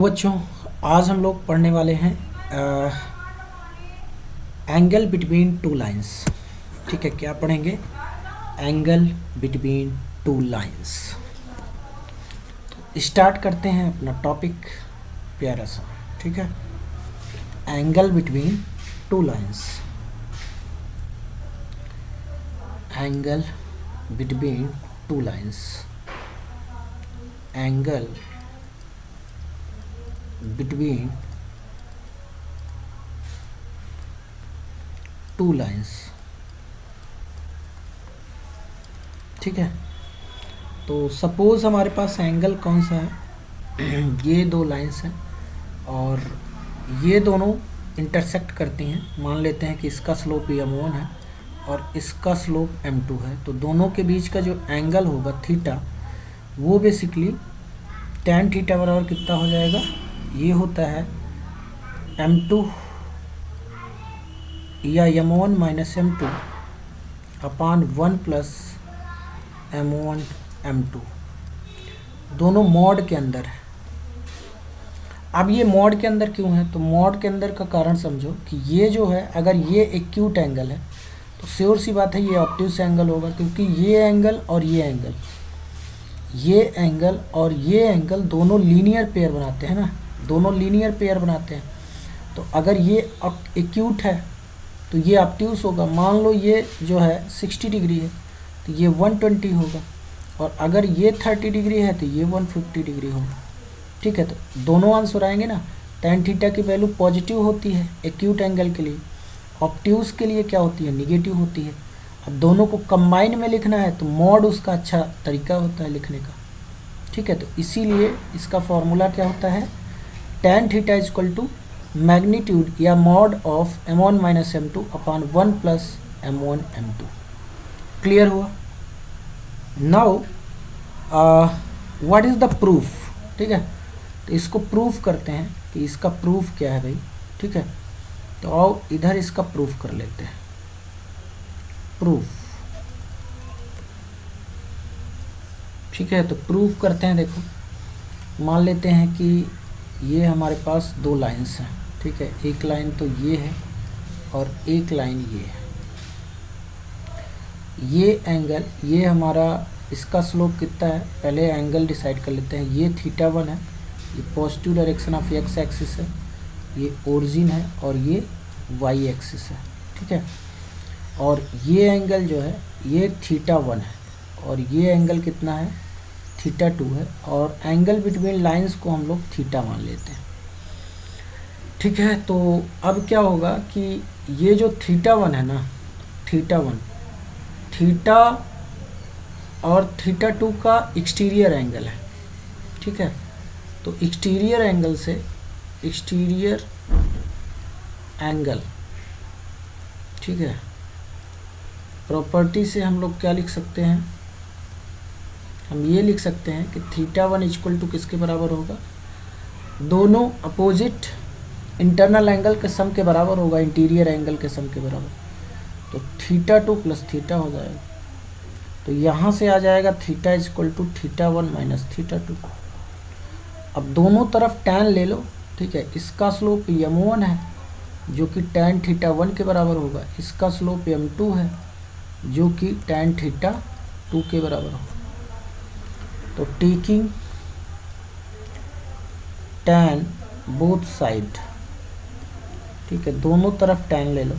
बच्चों, आज हम लोग पढ़ने वाले हैं एंगल बिटवीन टू लाइंस। ठीक है, क्या पढ़ेंगे? Angle between two lines. Start करते हैं अपना टॉपिक प्यारा सा। ठीक है, angle between two lines. Angle between two lines. Angle between two lines. ठीक है, तो सपोज हमारे पास एंगल कौन सा है? ये दो लाइंस हैं और ये दोनों इंटरसेक्ट करती हैं। मान लेते हैं कि इसका स्लोप m1 है और इसका स्लोप m2 है, तो दोनों के बीच का जो एंगल होगा थीटा, वो बेसिकली tan थीटा बराबर कितना हो जाएगा? ये होता है m2 या m1 minus m2 upon 1 plus m1 m2, दोनों मॉड के अंदर है। अब ये मॉड के अंदर क्यों है? तो मॉड के अंदर का कारण समझो कि ये जो है, अगर ये एक्यूट एंगल है तो श्योर सी बात है ये ऑब्ट्यूस एंगल होगा, क्योंकि ये एंगल और ये एंगल, ये एंगल और ये एंगल दोनों लीनियर पेयर बनाते हैं ना, दोनों लीनियर पेयर बनाते हैं। तो अगर ये एक्यूट है तो ये ऑब्ट्यूस होगा। मान लो ये जो है 60 डिग्री है तो ये 120 होगा, और अगर ये 30 डिग्री है तो ये 150 डिग्री होगा। ठीक है, तो दोनों आंसर आएंगे ना। tan थीटा की वैल्यू पॉजिटिव होती है एक्यूट एंगल के लिए, ऑब्ट्यूस के लिए क्या होती है? निगेटिव होती है। अब दोनों को कंबाइन में लिखना है तो मॉड उसका अच्छा तरीका होता है लिखने का। ठीक है, तो इसीलिए इसका फॉर्मूला क्या होता है? tan theta is equal to magnitude या mod of m1 minus m2 upon 1 plus m1 m2। Clear हुआ? Now what is the proof? ठीक है, तो इसको प्रूफ करते हैं कि इसका प्रूफ क्या है भाई। ठीक है, तो आओ इधर इसका प्रूफ कर लेते हैं। प्रूफ। ठीक है, तो प्रूफ करते हैं। देखो, मान लेते हैं कि ये हमारे पास दो लाइंस हैं। ठीक है, एक लाइन तो ये है और एक लाइन ये है। ये एंगल, ये हमारा, इसका स्लोप कितना है? पहले एंगल डिसाइड कर लेते हैं। ये θ1 है, ये positive direction of x axis है, ये ओरिजिन है और ये y एक्सिस है। ठीक है, और ये एंगल जो है ये θ1 है और ये एंगल कितना है? θ2 है, और एंगल बिटवीन लाइंस को हम लोग थीटा मान लेते हैं। ठीक है, तो अब क्या होगा कि ये जो θ1 है ना, θ1, थीटा और θ2 का एक्सटीरियर एंगल है। ठीक है, तो एक्सटीरियर एंगल से, एक्सटीरियर एंगल, ठीक है, प्रॉपर्टी से हम लोग क्या लिख सकते हैं? हम ये लिख सकते हैं कि θ1 इक्वल टू किसके बराबर होगा? दोनों अपोजिट इंटरनल एंगल के सम के बराबर होगा, इंटीरियर एंगल के सम के बराबर। तो θ2 प्लस थीटा हो जाएगा। तो यहाँ से आ जाएगा थीटा इक्वल टू θ1 माइनस θ2। अब दोनों तरफ tan ले लो। ठीक है, इसका स्लोप m1 है जो कि tan θ1 के बराबर होगा, इसका स्लोप m2 है जो कि tan θ2 के बराबर होगा। तो टेकिंग tan बोथ साइड, ठीक है, दोनों तरफ tan ले लो,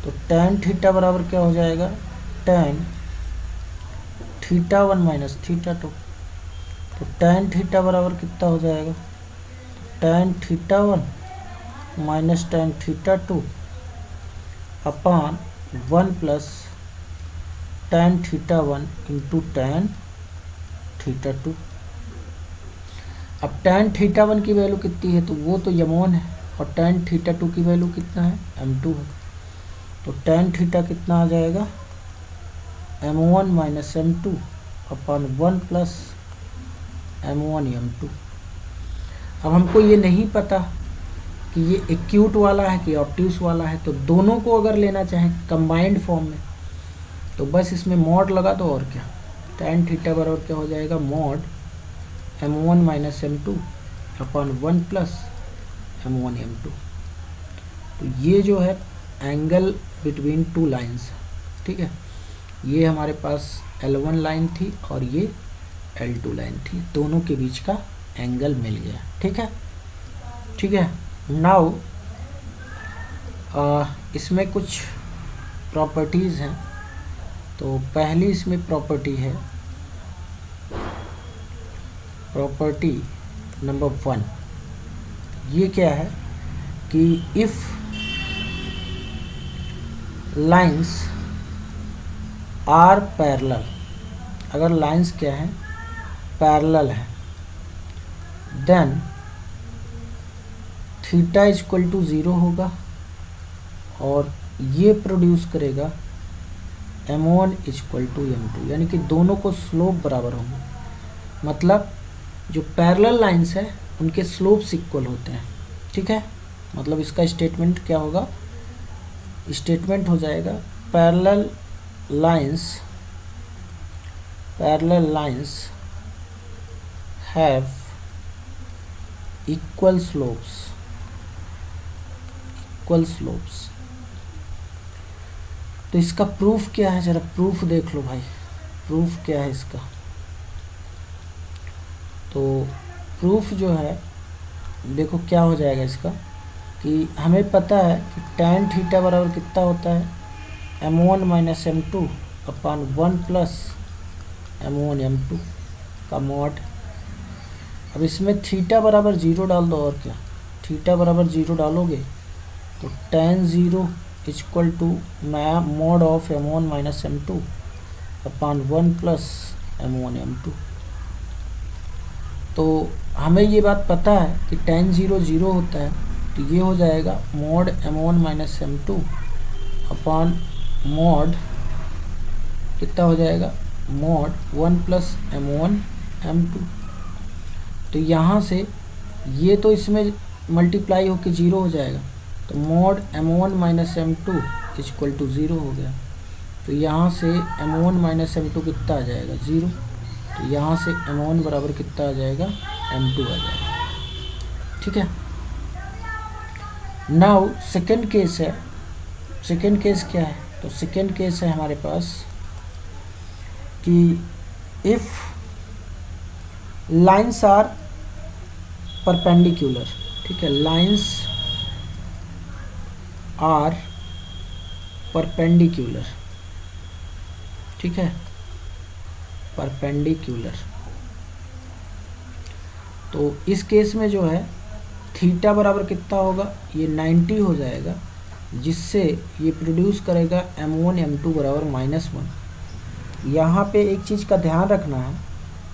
तो tan थीटा बराबर क्या हो जाएगा? tan θ1 minus θ2। तो tan थीटा बराबर कितना हो जाएगा? tan θ1 माइनस tan θ2 अपान 1 प्लस tan θ1 इंटू tan θ2। अब tan θ1 की वैल्यू कितनी है? तो वो तो m1 है, और tan θ2 की वैल्यू कितना है? m2 है। तो tan थीटा कितना आ जाएगा? m1 minus m2 upon 1 plus m1 m2। अब हमको ये नहीं पता कि ये एक्यूट वाला है कि ऑब्ट्यूस वाला है, तो दोनों को अगर लेना चाहें कंबाइंड फॉर्म में तो बस इसमें मॉड लगा दो, और क्या। tan थीटा बराबर क्या हो जाएगा? Mod m1 minus m2 upon 1 plus m1 m2। तो ये जो है एंगल बिटवीन टू लाइंस, ठीक है। ये हमारे पास L1 लाइन थी और ये L2 लाइन थी, दोनों के बीच का एंगल मिल गया, ठीक है। ठीक है, नाउ इसमें कुछ प्रॉपर्टीज़ हैं। तो पहली इसमें प्रॉपर्टी है, प्रॉपर्टी नंबर 1। ये क्या है कि इफ़ लाइंस आर पैरेलल, अगर लाइंस क्या है, पैरेलल है, देन थीटा इक्वल टू 0 होगा और ये प्रोड्यूस करेगा m1 इक्वल टू m2, यानी कि दोनों को स्लोप बराबर होंगे। मतलब जो पैरेलल लाइंस है उनके स्लोप्स इक्वल होते हैं, ठीक है। मतलब इसका स्टेटमेंट क्या होगा, स्टेटमेंट हो जाएगा parallel lines have equal slopes, तो इसका प्रूफ क्या है, जरा प्रूफ देख लो भाई, प्रूफ क्या है इसका। तो प्रूफ जो है देखो क्या हो जाएगा इसका, कि हमें पता है कि tan थीटा बराबर कितना होता है, m1 minus m2 upon 1 plus m1 m2 का मॉड। अब इसमें थीटा बराबर 0 डाल दो, और क्या, थीटा बराबर 0 डालोगे तो tan 0 equal to mod of m1 minus m2 upon 1 plus m1 m2। तो हमें ये बात पता है कि tan 0 0 होता है, तो ये हो जाएगा mod m1 minus m2 upon mod कितना हो जाएगा, मॉड 1 प्लस m1 m2। तो यहाँ से ये तो इसमें मल्टीप्लाई होकर 0 हो जाएगा, तो mod m1 minus m2 equal to 0 हो गया। तो यहाँ से m1 माइनस m2 कितना आ जाएगा, 0। तो यहाँ से m1 बराबर कितना आ जाएगा, m2 आ जाएगा, ठीक है। नाउ सेकेंड केस है, सेकेंड केस क्या है, तो सेकेंड केस है हमारे पास कि इफ़ लाइंस आर परपेंडिकुलर, ठीक है, लाइंस आर परपेंडिकुलर, ठीक है, परपेंडिकुलर। तो इस केस में जो है थीटा बराबर कितना होगा, ये 90 हो जाएगा, जिससे ये प्रोड्यूस करेगा m1 m2 बराबर -1। यहाँ पे एक चीज़ का ध्यान रखना है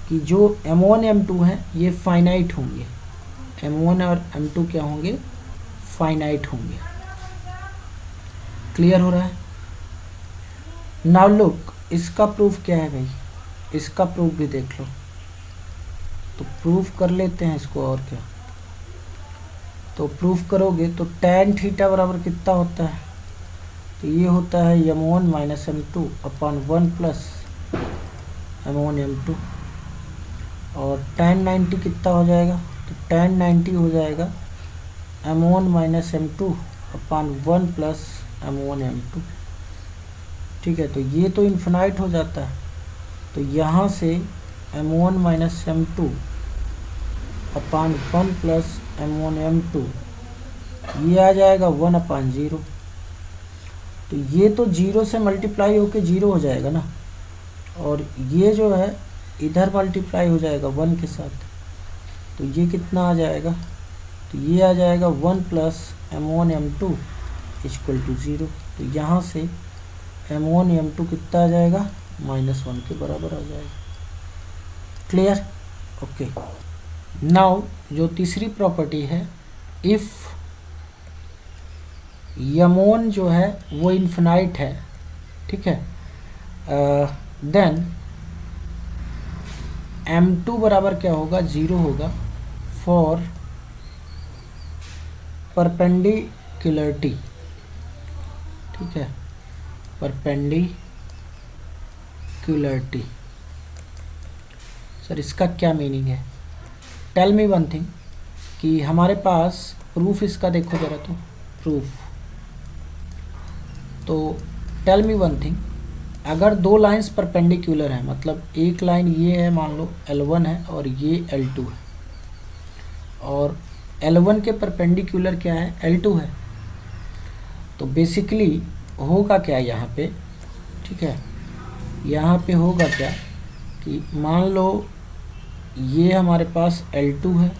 कि जो m1 m2 हैं ये फाइनाइट होंगे, m1 और m2 क्या होंगे, फाइनाइट होंगे। क्लियर हो रहा है। नाउ लुक, इसका प्रूफ क्या है भाई, इसका प्रूफ भी देख लो। तो प्रूफ कर लेते हैं इसको, और क्या। तो प्रूफ करोगे तो tan थीटा बराबर कितना होता है, तो ये होता है m1 minus m2 upon 1 plus m1 m2। और tan 90 कितना हो जाएगा, तो tan 90 हो जाएगा m1 minus m2 upon 1 plus m1 m2, ठीक है। तो ये तो इन्फिनाइट हो जाता है, तो यहाँ से m1 minus m2 upon 1 plus m1 m2, ये आ जाएगा 1/0। तो ये तो 0 से मल्टीप्लाई होके 0 हो जाएगा ना, और ये जो है इधर मल्टीप्लाई हो जाएगा 1 के साथ, तो ये कितना आ जाएगा, तो ये आ जाएगा 1 plus m1 m2 equal to 0। तो यहाँ से m1 m2 कितना आ जाएगा, -1 के बराबर आ जाएगा। Clear, okay. नाउ जो तीसरी प्रॉपर्टी है, इफ़ m1 जो है वो इन्फिनाइट है, ठीक है, देन m2 बराबर क्या होगा, 0 होगा फॉर परपेंडिकुलरिटी, ठीक है, परपेंडिकुलरिटी। सर इसका क्या मीनिंग है, टेल मी वन थिंग, कि हमारे पास प्रूफ इसका देखो ज़रा, तो प्रूफ, तो टेल मी वन थिंग, अगर दो लाइंस परपेंडिकुलर हैं, मतलब एक लाइन ये है, मान लो L1 है और ये L2 है, और L1 के परपेंडिकुलर क्या है, L2 है, तो बेसिकली होगा क्या यहाँ पे, ठीक है, यहाँ पे होगा क्या कि मान लो ये हमारे पास L2 है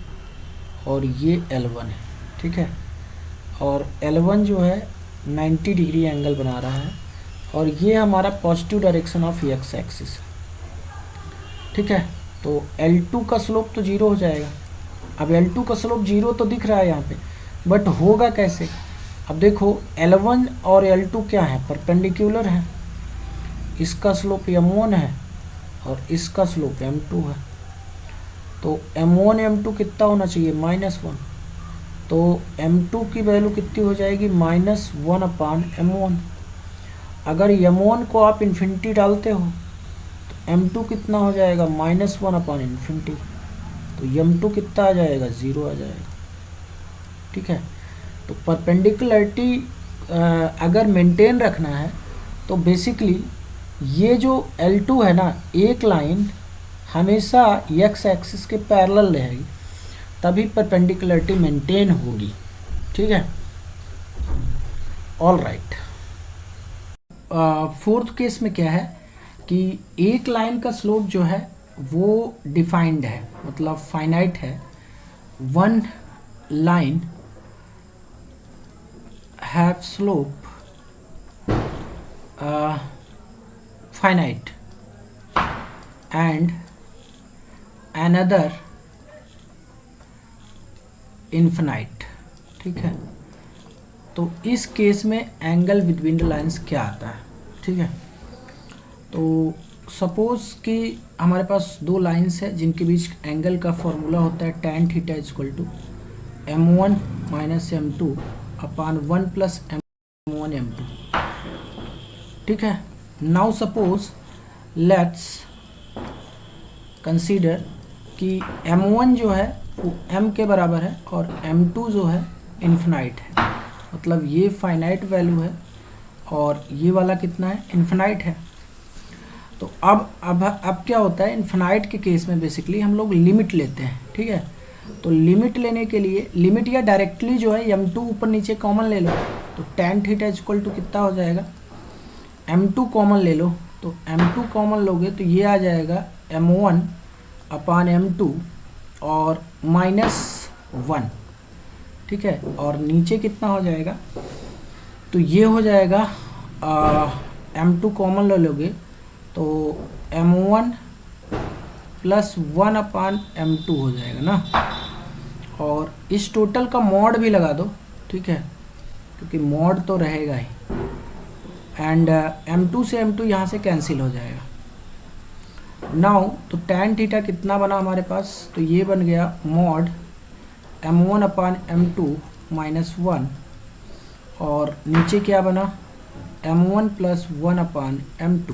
और ये L1 है, ठीक है, और L1 जो है 90 डिग्री एंगल बना रहा है, और ये हमारा positive direction of x axis है, ठीक है, तो L2 का स्लोप तो जीरो हो जाएगा। अब L2 का स्लोप जीरो तो दिख रहा है यहाँ पे, बट होगा कैसे, अब देखो L1 और L2 क्या है, परपेंडिकुलर है, इसका स्लोप M1 है और इसका स्लोप M2 है, तो M1 M2 कितना होना चाहिए, -1, तो M2 की वैल्यू कितनी हो जाएगी, -1/M1। अगर M1 को आप इन्फिनिटी डालते हो तो M2 कितना हो जाएगा, -1/∞, तो M2 कितना आ जाएगा, 0 आ जाएगा, ठीक है। तो परपेंडिकुलरिटी अगर मेंटेन रखना है तो बेसिकली ये जो L2 है ना, एक लाइन हमेशा एक्स एक्सिस के पैरेलल रहेगी, तभी परपेंडिकुलरिटी मेंटेन होगी, ठीक है। ऑल राइट, फोर्थ केस में क्या है कि एक लाइन का स्लोप जो है वो डिफाइंड है, मतलब फाइनाइट है, one line have slope finite and another infinite, ठीक है। तो इस केस में एंगल बिटवीन द लाइंस क्या आता है, ठीक है। तो सपोज कि हमारे पास दो लाइंस है जिनके बीच एंगल का फॉर्मूला होता है tan theta equal to m1 minus m2 upon 1 plus m1 m2, ठीक है। नाउ सपोज लेट्स कंसीडर कि m1 जो है वो m के बराबर है और m2 जो है इन्फिनाइट है, मतलब ये फाइनाइट वैल्यू है और ये वाला कितना है, इन्फिनाइट है। तो अब क्या होता है, इन्फिनाइट के केस में बेसिकली हम लोग लिमिट लेते हैं, ठीक है। तो लिमिट लेने के लिए, लिमिट या डायरेक्टली जो है m2 ऊपर नीचे कॉमन ले लो, तो tan थीटा इक्वल टू कितना हो जाएगा, m2 कॉमन ले लो, तो m2 कॉमन लोगे तो ये आ जाएगा m1 अपान m2 और -1, ठीक है, और नीचे कितना हो जाएगा, तो ये हो जाएगा m2 कॉमन ले लोगे तो m1 प्लस 1 अपान m2 हो जाएगा ना, और इस टोटल का मॉड भी लगा दो, ठीक है, क्योंकि मॉड तो रहेगा ही, एंड m2 से m2 यहाँ से कैंसिल हो जाएगा। नाउ तो tan थीटा कितना बना हमारे पास, तो ये बन गया मॉड m1 अपान m2 -1, और नीचे क्या बना, m1 प्लस 1 अपान m2।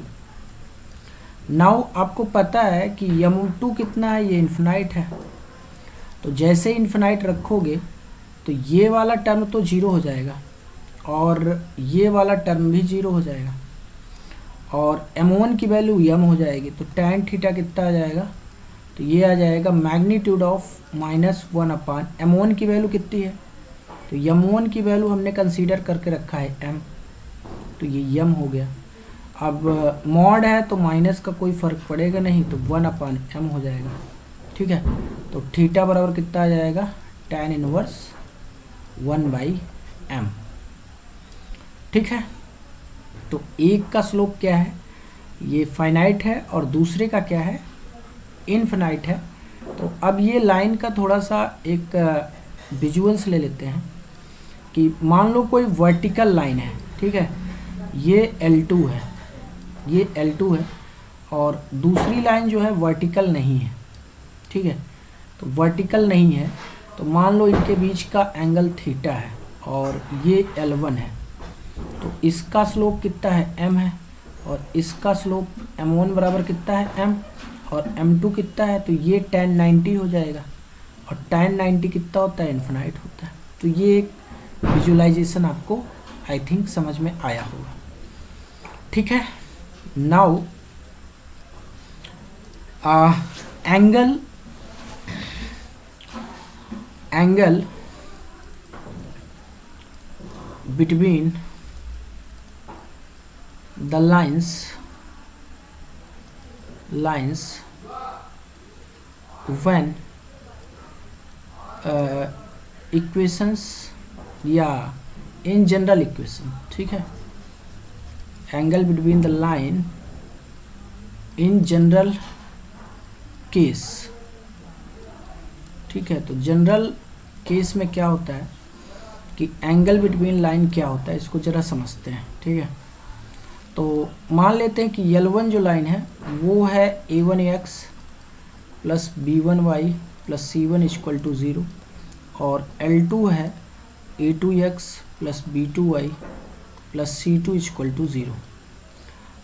नाउ आपको पता है कि m2 कितना है, ये इन्फिनाइट है, तो जैसे इन्फिनाइट रखोगे तो ये वाला टर्म तो जीरो हो जाएगा और ये वाला टर्म भी जीरो हो जाएगा, और m1 की वैल्यू m हो जाएगी, तो tan थीटा कितना आ जाएगा, तो ये आ जाएगा मैग्नीट्यूड ऑफ -1 अपान m1 की वैल्यू कितनी है, तो m1 की वैल्यू हमने कंसीडर करके रखा है m, तो ये m हो गया। अब मॉड है तो माइनस का कोई फ़र्क पड़ेगा नहीं, तो 1 अपान m हो जाएगा, ठीक है। तो थीटा बराबर कितना आ जाएगा, tan इनवर्स 1/m, ठीक है। तो एक का स्लोप क्या है, ये फाइनाइट है और दूसरे का क्या है, इनफिनाइट है। तो अब ये लाइन का थोड़ा सा एक विजुअल्स ले लेते हैं कि मान लो कोई वर्टिकल लाइन है, ठीक है, ये L2 है, ये L2 है, और दूसरी लाइन जो है वर्टिकल नहीं है, ठीक है। तो वर्टिकल नहीं है तो मान लो इनके बीच का एंगल थीटा है और ये L1 है, तो इसका स्लोप कितना है, m है, और इसका स्लोप m1 बराबर कितना है, m, और m2 कितना है, तो ये tan 90 हो जाएगा, और tan 90 कितना होता है, इन्फिनाइट होता है। तो ये एक विजुअलाइजेशन आपको आई थिंक समझ में आया होगा, ठीक है। Now angle between the lines when equations या in general equation, ठीक है, angle between the line in general case, ठीक है। तो जनरल केस में क्या होता है कि एंगल बिटवीन लाइन क्या होता है, इसको जरा समझते हैं, ठीक है। तो मान लेते हैं कि L1 जो लाइन है वो है a1x plus b1y plus c1 equal to 0, और L2 है a2x plus b2y plus c2 equal to 0।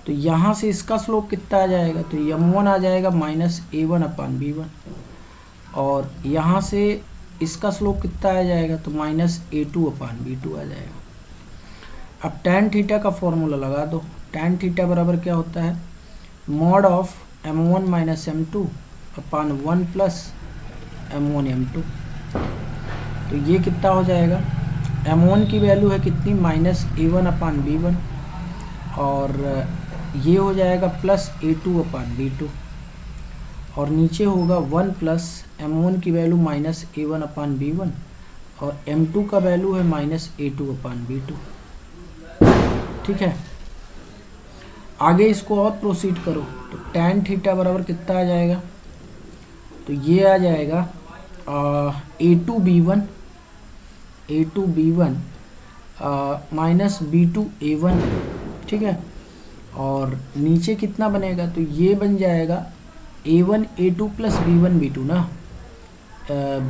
तो यहाँ से इसका स्लोप कितना आ जाएगा, तो m1 आ जाएगा माइनस a1 अपान b1, और यहाँ से इसका स्लोप कितना आ जाएगा, तो माइनस a2 अपान b2 आ जाएगा। अब tan थीटा का फॉर्मूला लगा दो। tan थीटा बराबर क्या होता है, mod of m1 minus m2 upon 1 plus m1 m2। तो ये कितना हो जाएगा, m1 की वैल्यू है कितनी, माइनस a1 अपान b1, और ये हो जाएगा प्लस a2 अपान b2, और नीचे होगा 1 प्लस m1 की वैल्यू माइनस a1 अपान b1, और m2 का वैल्यू है माइनस a2 अपान b2, ठीक है। आगे इसको और प्रोसीड करो तो tan थीटा बराबर कितना आ जाएगा, तो ये आ जाएगा a2 b1 minus b2 a1, ठीक है। और नीचे कितना बनेगा, तो ये बन जाएगा a1 a2 plus b1 b2 ना,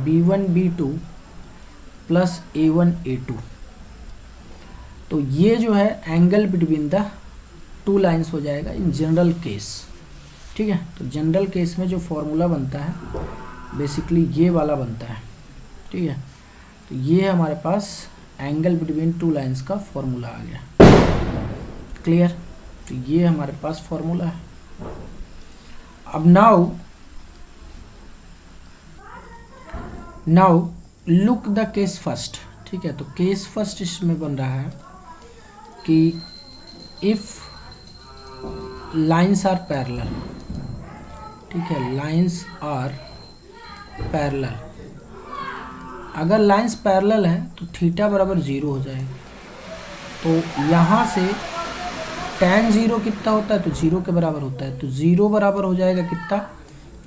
b1 b2 plus a1 a2। तो ये जो है angle between the two lines हो जाएगा इन जनरल केस, ठीक है। तो जनरल केस में जो फॉर्मूला बनता है बेसिकली ये वाला बनता है, ठीक है। तो ये हमारे पास एंगल बिटवीन टू लाइंस का फॉर्मूला आ गया, क्लियर। तो ये हमारे पास फॉर्मूला है। अब now look the case first, ठीक है। तो केस फर्स्ट इसमें बन रहा है कि इफ लाइंस आर पैरेलल, ठीक है, लाइंस आर पैरेलल। अगर लाइंस पैरेलल है तो थीटा बराबर 0 हो जाएगा। तो यहाँ से tan 0 कितना होता है, तो 0 के बराबर होता है। तो 0 बराबर हो जाएगा कितना,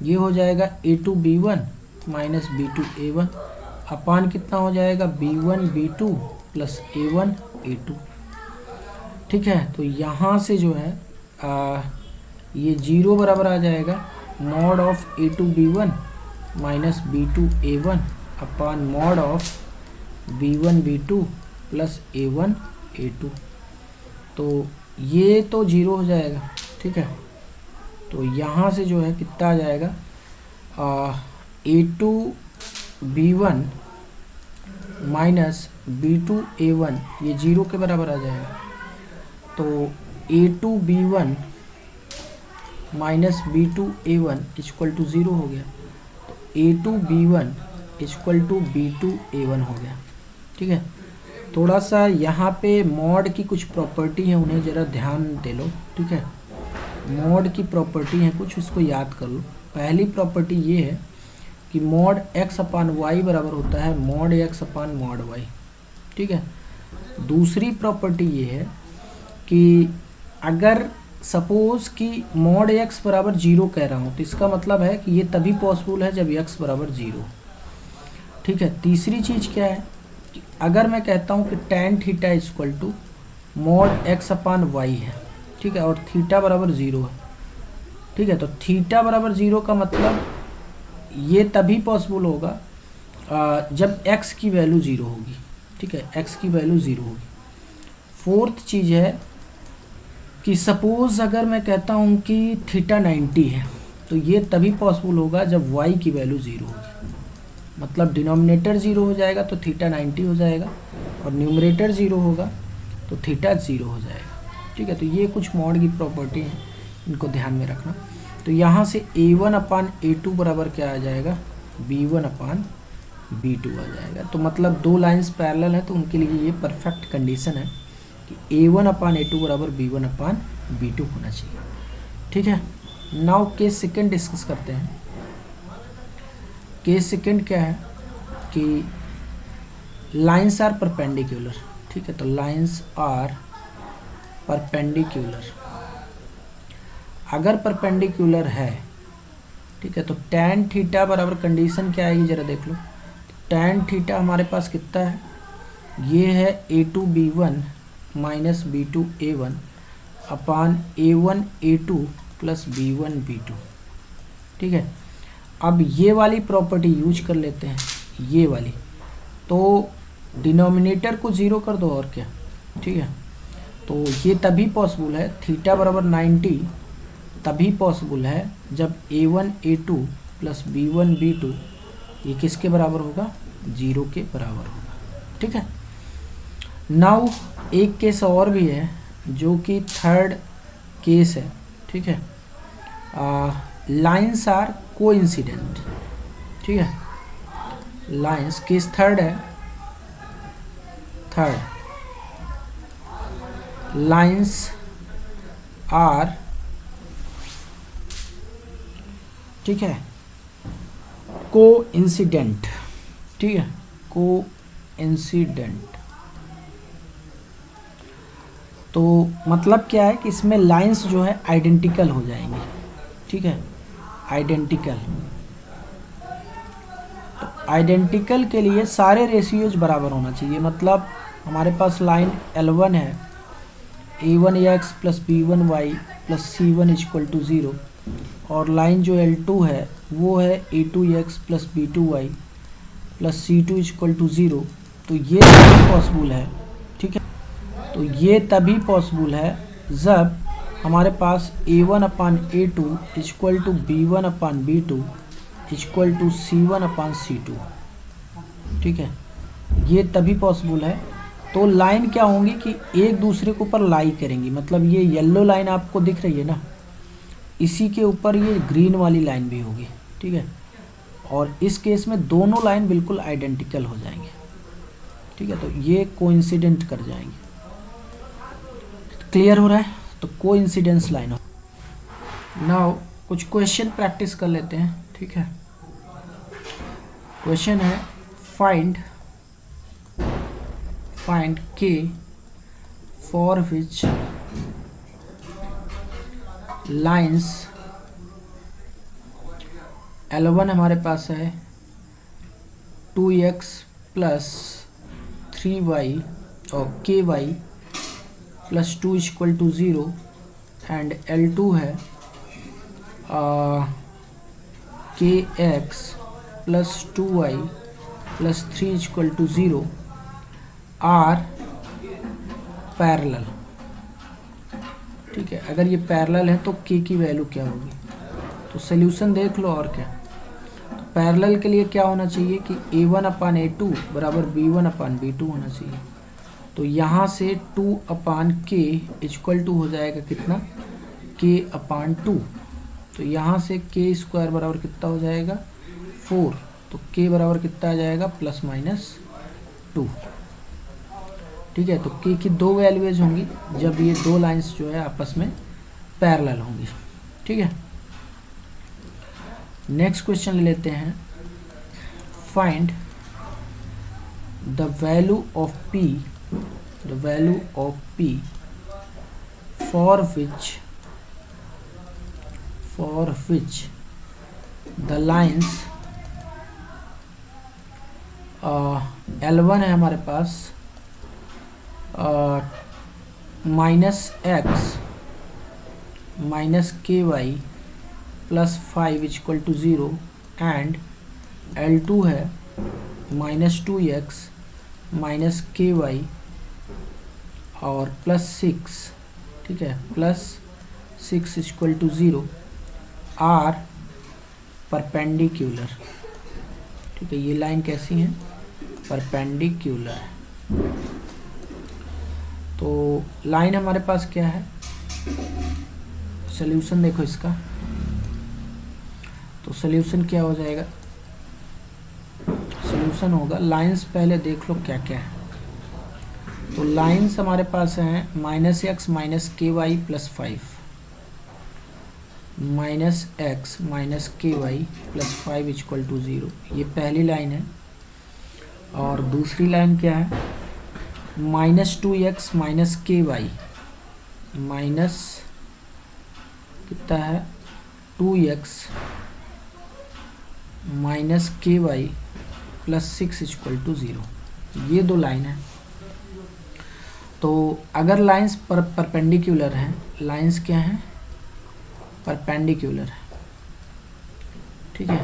ये हो जाएगा a2 b1 minus b2 a1 अपान कितना हो जाएगा b1 b2 plus a1 a2, ठीक है। तो यहाँ से जो है ये 0 बराबर आ जाएगा mod of a2 b1 minus b2 a1 upon mod of b1 b2 plus a1 a2। तो ये तो 0 हो जाएगा, ठीक है। तो यहाँ से जो है कितना आ जाएगा, a2 b1 minus b2 a1, ये 0 के बराबर आ जाएगा। तो a2 b1 minus b2 a1 equal to 0 हो गया। तो a2 b1 equal to b2 a1 हो गया, ठीक है। थोड़ा सा यहाँ पे मॉड की कुछ प्रॉपर्टी है, उन्हें ज़रा ध्यान दे लो, ठीक है। मॉड की प्रॉपर्टी है कुछ, उसको याद कर लो। पहली प्रॉपर्टी ये है कि मॉड x अपान वाई बराबर होता है mod x upon mod y, ठीक है। दूसरी प्रॉपर्टी ये है कि अगर सपोज़ कि मॉड x बराबर 0 कह रहा हूँ तो इसका मतलब है कि ये तभी पॉसिबल है जब x बराबर 0, ठीक है। तीसरी चीज़ क्या है कि अगर मैं कहता हूँ कि tan theta equal to mod x upon y है, ठीक है, और थीटा बराबर 0 है, ठीक है। तो थीटा बराबर 0 का मतलब ये तभी पॉसिबल होगा जब x की वैल्यू 0 होगी, ठीक है, x की वैल्यू 0 होगी। फोर्थ चीज़ है कि सपोज़ अगर मैं कहता हूँ कि थीटा 90 है तो ये तभी पॉसिबल होगा जब y की वैल्यू 0 होगी, मतलब डिनोमिनेटर 0 हो जाएगा तो थीटा 90 हो जाएगा, और न्यूमरेटर 0 होगा तो थीटा 0 हो जाएगा। ठीक है, तो ये कुछ मॉड की प्रॉपर्टी है, इनको ध्यान में रखना। तो यहाँ से A1/A2 बराबर क्या आ जाएगा, B1/B2 आ जाएगा। तो मतलब दो लाइंस पैरेलल हैं तो उनके लिए ये परफेक्ट कंडीशन है कि A1/A2 बराबर B1/B2 होना चाहिए। ठीक है, नाउ केस सेकंड डिस्कस करते हैं। केस सेकंड क्या है कि लाइंस आर परपेंडिकुलर। ठीक है, तो लाइंस आर परपेंडिकुलर, अगर परपेंडिकुलर है, ठीक है, तो tan थीटा बराबर कंडीशन क्या आएगी जरा देख लो। tan थीटा हमारे पास कितना है, ये है A2B1 माइनस B2A1 अपान A1A2 प्लस B1B2। ठीक है, अब ये वाली प्रॉपर्टी यूज कर लेते हैं, ये वाली, तो डिनोमिनेटर को 0 कर दो और क्या। ठीक है, तो ये तभी पॉसिबल है, थीटा बराबर 90 तभी पॉसिबल है जब A1A2 प्लस B1B2 ये किसके बराबर होगा, 0 के बराबर होगा। ठीक है, नाउ एक केस और भी है जो कि थर्ड केस है। ठीक है, लाइंस आर कोइंसिडेंट। ठीक है, लाइंस, केस थर्ड है, थर्ड, लाइंस आर, ठीक है, कोइंसिडेंट। ठीक है, कोइंसिडेंट, तो मतलब क्या है कि इसमें लाइंस जो है आइडेंटिकल हो जाएंगी। ठीक है, आइडेंटिकल, तो आइडेंटिकल के लिए सारे रेशियोज बराबर होना चाहिए। मतलब हमारे पास लाइन L1 है, A1x plus B1y plus C1 equal to 0, और लाइन जो L2 है वो है A2x plus B2y plus C2 equal to 0। तो ये तभी पॉसिबल है। ठीक है, तो ये तभी पॉसिबल है जब हमारे पास A1/A2 equal to B1/B2 equal to C1/C2। ठीक है, ये तभी पॉसिबल है। तो लाइन क्या होंगी कि एक दूसरे के ऊपर लाई करेंगी। मतलब ये येलो लाइन आपको दिख रही है ना, इसी के ऊपर ये ग्रीन वाली लाइन भी होगी। ठीक है, और इस केस में दोनों लाइन बिल्कुल आइडेंटिकल हो जाएंगे। ठीक है, तो ये कोइंसिडेंट कर जाएंगे। क्लियर हो रहा है, तो कोइंसिडेंस लाइन हो। नाउ कुछ क्वेश्चन प्रैक्टिस कर लेते हैं। ठीक है, क्वेश्चन है find K for which lines L1 हमारे पास है 2x प्लस 3y और ky plus 2 equal to 0, and L2 है kx plus 2y plus 3 equal to 0 are parallel. ठीक है, अगर ये पैरेलल है तो k की वैल्यू क्या होगी, तो सॉल्यूशन देख लो और क्या। तो पैरेलल के लिए क्या होना चाहिए कि A1/A2 बराबर B1/B2 होना चाहिए। तो यहाँ से 2/k इक्वल टू हो जाएगा कितना, k/2। तो यहाँ से k स्क्वायर बराबर कितना हो जाएगा, 4। तो k बराबर कितना आ जाएगा, प्लस माइनस 2। ठीक है, तो k की दो वैल्यूज होंगी जब ये दो लाइंस जो है आपस में पैरेलल होंगी। ठीक है, नेक्स्ट क्वेश्चन ले लेते हैं। Find the value of p, the value of p for which the lines L1 है हमारे पास -x minus ky plus 5 equal to 0, and L2 है -2x माइनस ky और प्लस 6। ठीक है, plus 6 equal to 0 are perpendicular. ठीक है, ये लाइन कैसी है, परपेंडिकुलर। तो लाइन हमारे पास क्या है, सॉल्यूशन देखो इसका, तो सॉल्यूशन क्या हो जाएगा, सॉल्यूशन होगा, लाइंस पहले देख लो क्या क्या है। तो लाइंस हमारे पास हैं -x minus k y plus 5, -x minus k y plus 5 equal to 0, ये पहली लाइन है। और दूसरी लाइन क्या है, -2x minus k Y, minus कितना है 2x minus k y plus 6 equal to 0, ये दो लाइन है। तो अगर लाइंस परपेंडिकुलर हैं, लाइंस क्या हैं, परपेंडिकुलर है, ठीक है।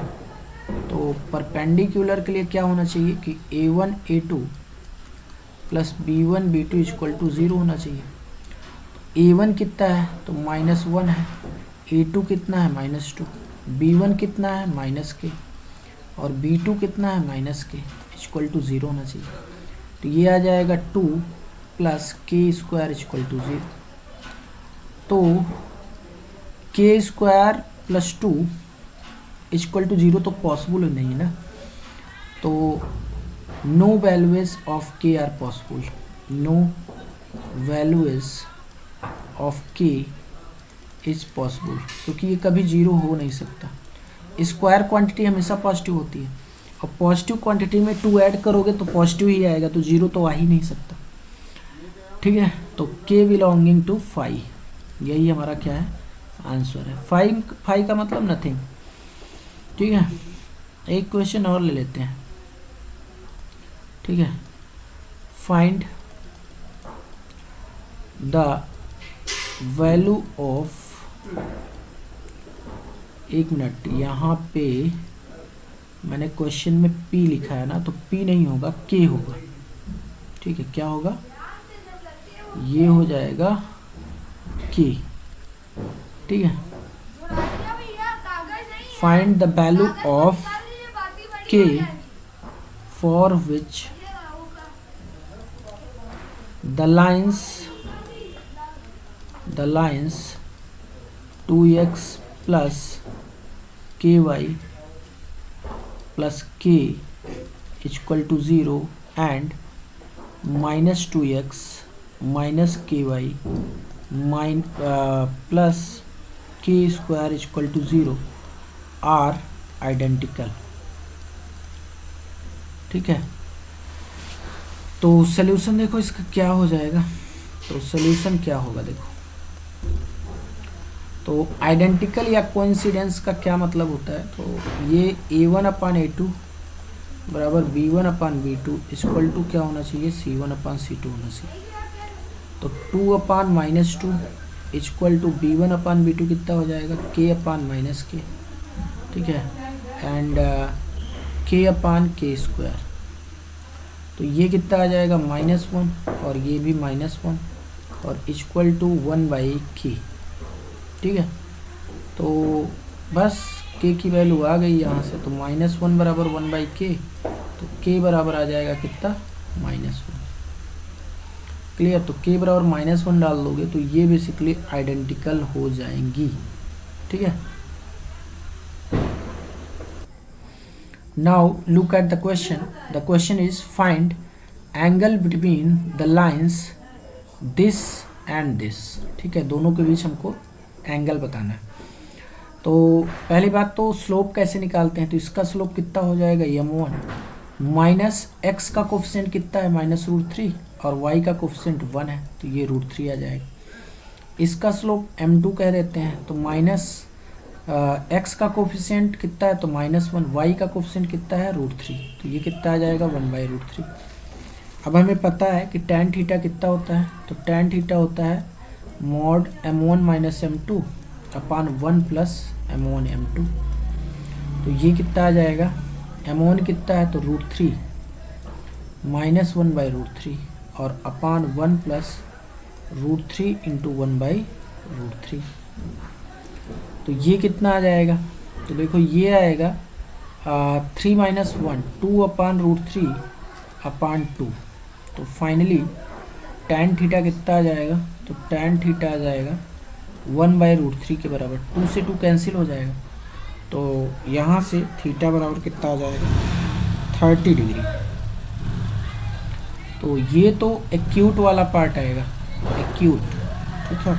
तो परपेंडिकुलर के लिए क्या होना चाहिए कि a1 a2 plus b1 b2 equal to 0 होना चाहिए। a1 कितना है तो -1 है, a2 कितना है -2, b1 कितना है -k और b2 कितना है -k इक्वल टू 0 होना चाहिए। तो ये आ जाएगा 2 plus k square equal to 0। तो के स्क्वायर प्लस 2 इक्वल टू 0 तो पॉसिबल नहीं है ना, तो no values of k are possible, no values of k is possible, क्योंकि ये कभी 0 हो नहीं सकता। स्क्वायर क्वांटिटी हमेशा पॉजिटिव होती है, और पॉजिटिव क्वांटिटी में 2 ऐड करोगे तो पॉजिटिव ही आएगा, तो 0 तो आ ही नहीं सकता, ठीक है। तो k बिलोंगिंग टू 5, यही हमारा क्या है आंसर है। 5 का मतलब नथिंग, ठीक है। एक क्वेश्चन और ले लेते हैं, ठीक है। फाइंड द वैल्यू ऑफ, एक मिनट, यहाँ पे मैंने क्वेश्चन में p लिखा है ना, तो p नहीं होगा k होगा, ठीक है। क्या होगा, ये हो जाएगा k, ठीक है। Find the value of k for which the lines 2x plus k y plus k equal to 0 and -2x minus k y plus k square equal to 0 are identical, ठीक है। तो सॉल्यूशन देखो इसका क्या हो जाएगा, तो सॉल्यूशन क्या होगा देखो, तो आइडेंटिकल या कोइंसिडेंस का क्या मतलब होता है, तो ये a1 अपान a2 बराबर b1 upon b2 equal to क्या होना चाहिए, c1 अपान c2 होना चाहिए। तो 2 अपान -2 equal to b1 upon b2 कितना हो जाएगा, k अपान -k, ठीक है, and k upon k square. तो ये कितना आ जाएगा -1 और ये भी -1 और इक्वल टू 1/k, ठीक है। तो बस k की वैल्यू आ गई यहाँ से, तो -1 बराबर 1/k, तो k बराबर आ जाएगा कितना, -1, क्लियर। तो k बराबर -1 डाल दोगे तो ये बेसिकली आइडेंटिकल हो जाएंगी, ठीक है। Now look at the question is find angle between the lines this and this, ठीक है। दोनों के बीच हमको एंगल बताना है। तो पहली बात तो स्लोप कैसे निकालते हैं, तो इसका स्लोप कितना हो जाएगा m1 माइनस x का कोफिशिएंट कितना है -√3 और y का कोफिशिएंट 1 है, तो ये √3 आ जाएगा। इसका स्लोप m2 कह देते हैं, तो माइनस x का कोफिशिएंट कितना है तो -1, y का कोफिशिएंट कितना है √3, तो ये कितना आ जाएगा 1/√3। अब हमें पता है कि tan थीटा कितना होता है, तो tan थीटा होता है mod m1 minus m2 upon 1 plus m1 m2। तो ये कितना आ जाएगा, m1 कितना है तो √3 -1/√3 और अपान 1 प्लस √3 इंटू 1/√3। तो ये कितना आ जाएगा, तो देखो ये आएगा 3 माइनस 1 2/√3 अपान 2। तो फाइनली tan थीटा कितना आ जाएगा, तो tan थीटा आ जाएगा 1/√3 के बराबर। 2 से 2 कैंसिल हो जाएगा, तो यहाँ से थीटा बराबर कितना आ जाएगा 30 डिग्री। तो ये तो एक्यूट वाला पार्ट आएगा, एक्यूट, ठीक है।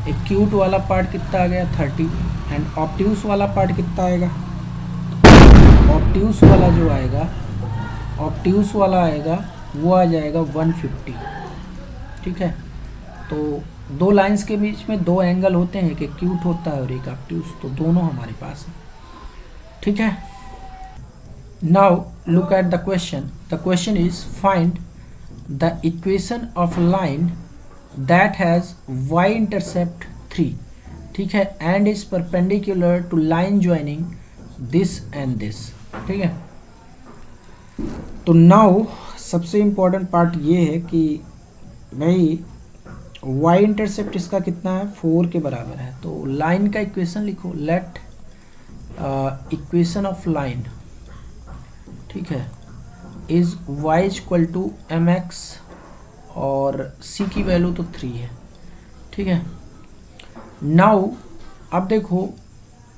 एक्यूट वाला पार्ट कितना आ गया 30, एंड ऑब्ट्यूस वाला पार्ट कितना आएगा, ऑब्ट्यूस वाला जो आएगा, ऑब्ट्यूस वाला आएगा वो आ जाएगा 150, ठीक है। तो दो लाइंस के बीच में दो एंगल होते हैं, एक एक्यूट होता है और एक ऑब्ट्यूस, तो दोनों हमारे पास है, ठीक है। Now look at the question. The question is find the equation of line that has y intercept 3, ठीक है, and is perpendicular to line joining this and this, ठीक है। तो नाउ सबसे इम्पोर्टेंट पार्ट ये है कि भाई y इंटरसेप्ट इसका कितना है 4 के बराबर है। तो लाइन का इक्वेशन लिखो, लेट इक्वेशन ऑफ लाइन, ठीक है, is y equal to mx और c की वैल्यू तो 3 है, ठीक है। नाउ अब देखो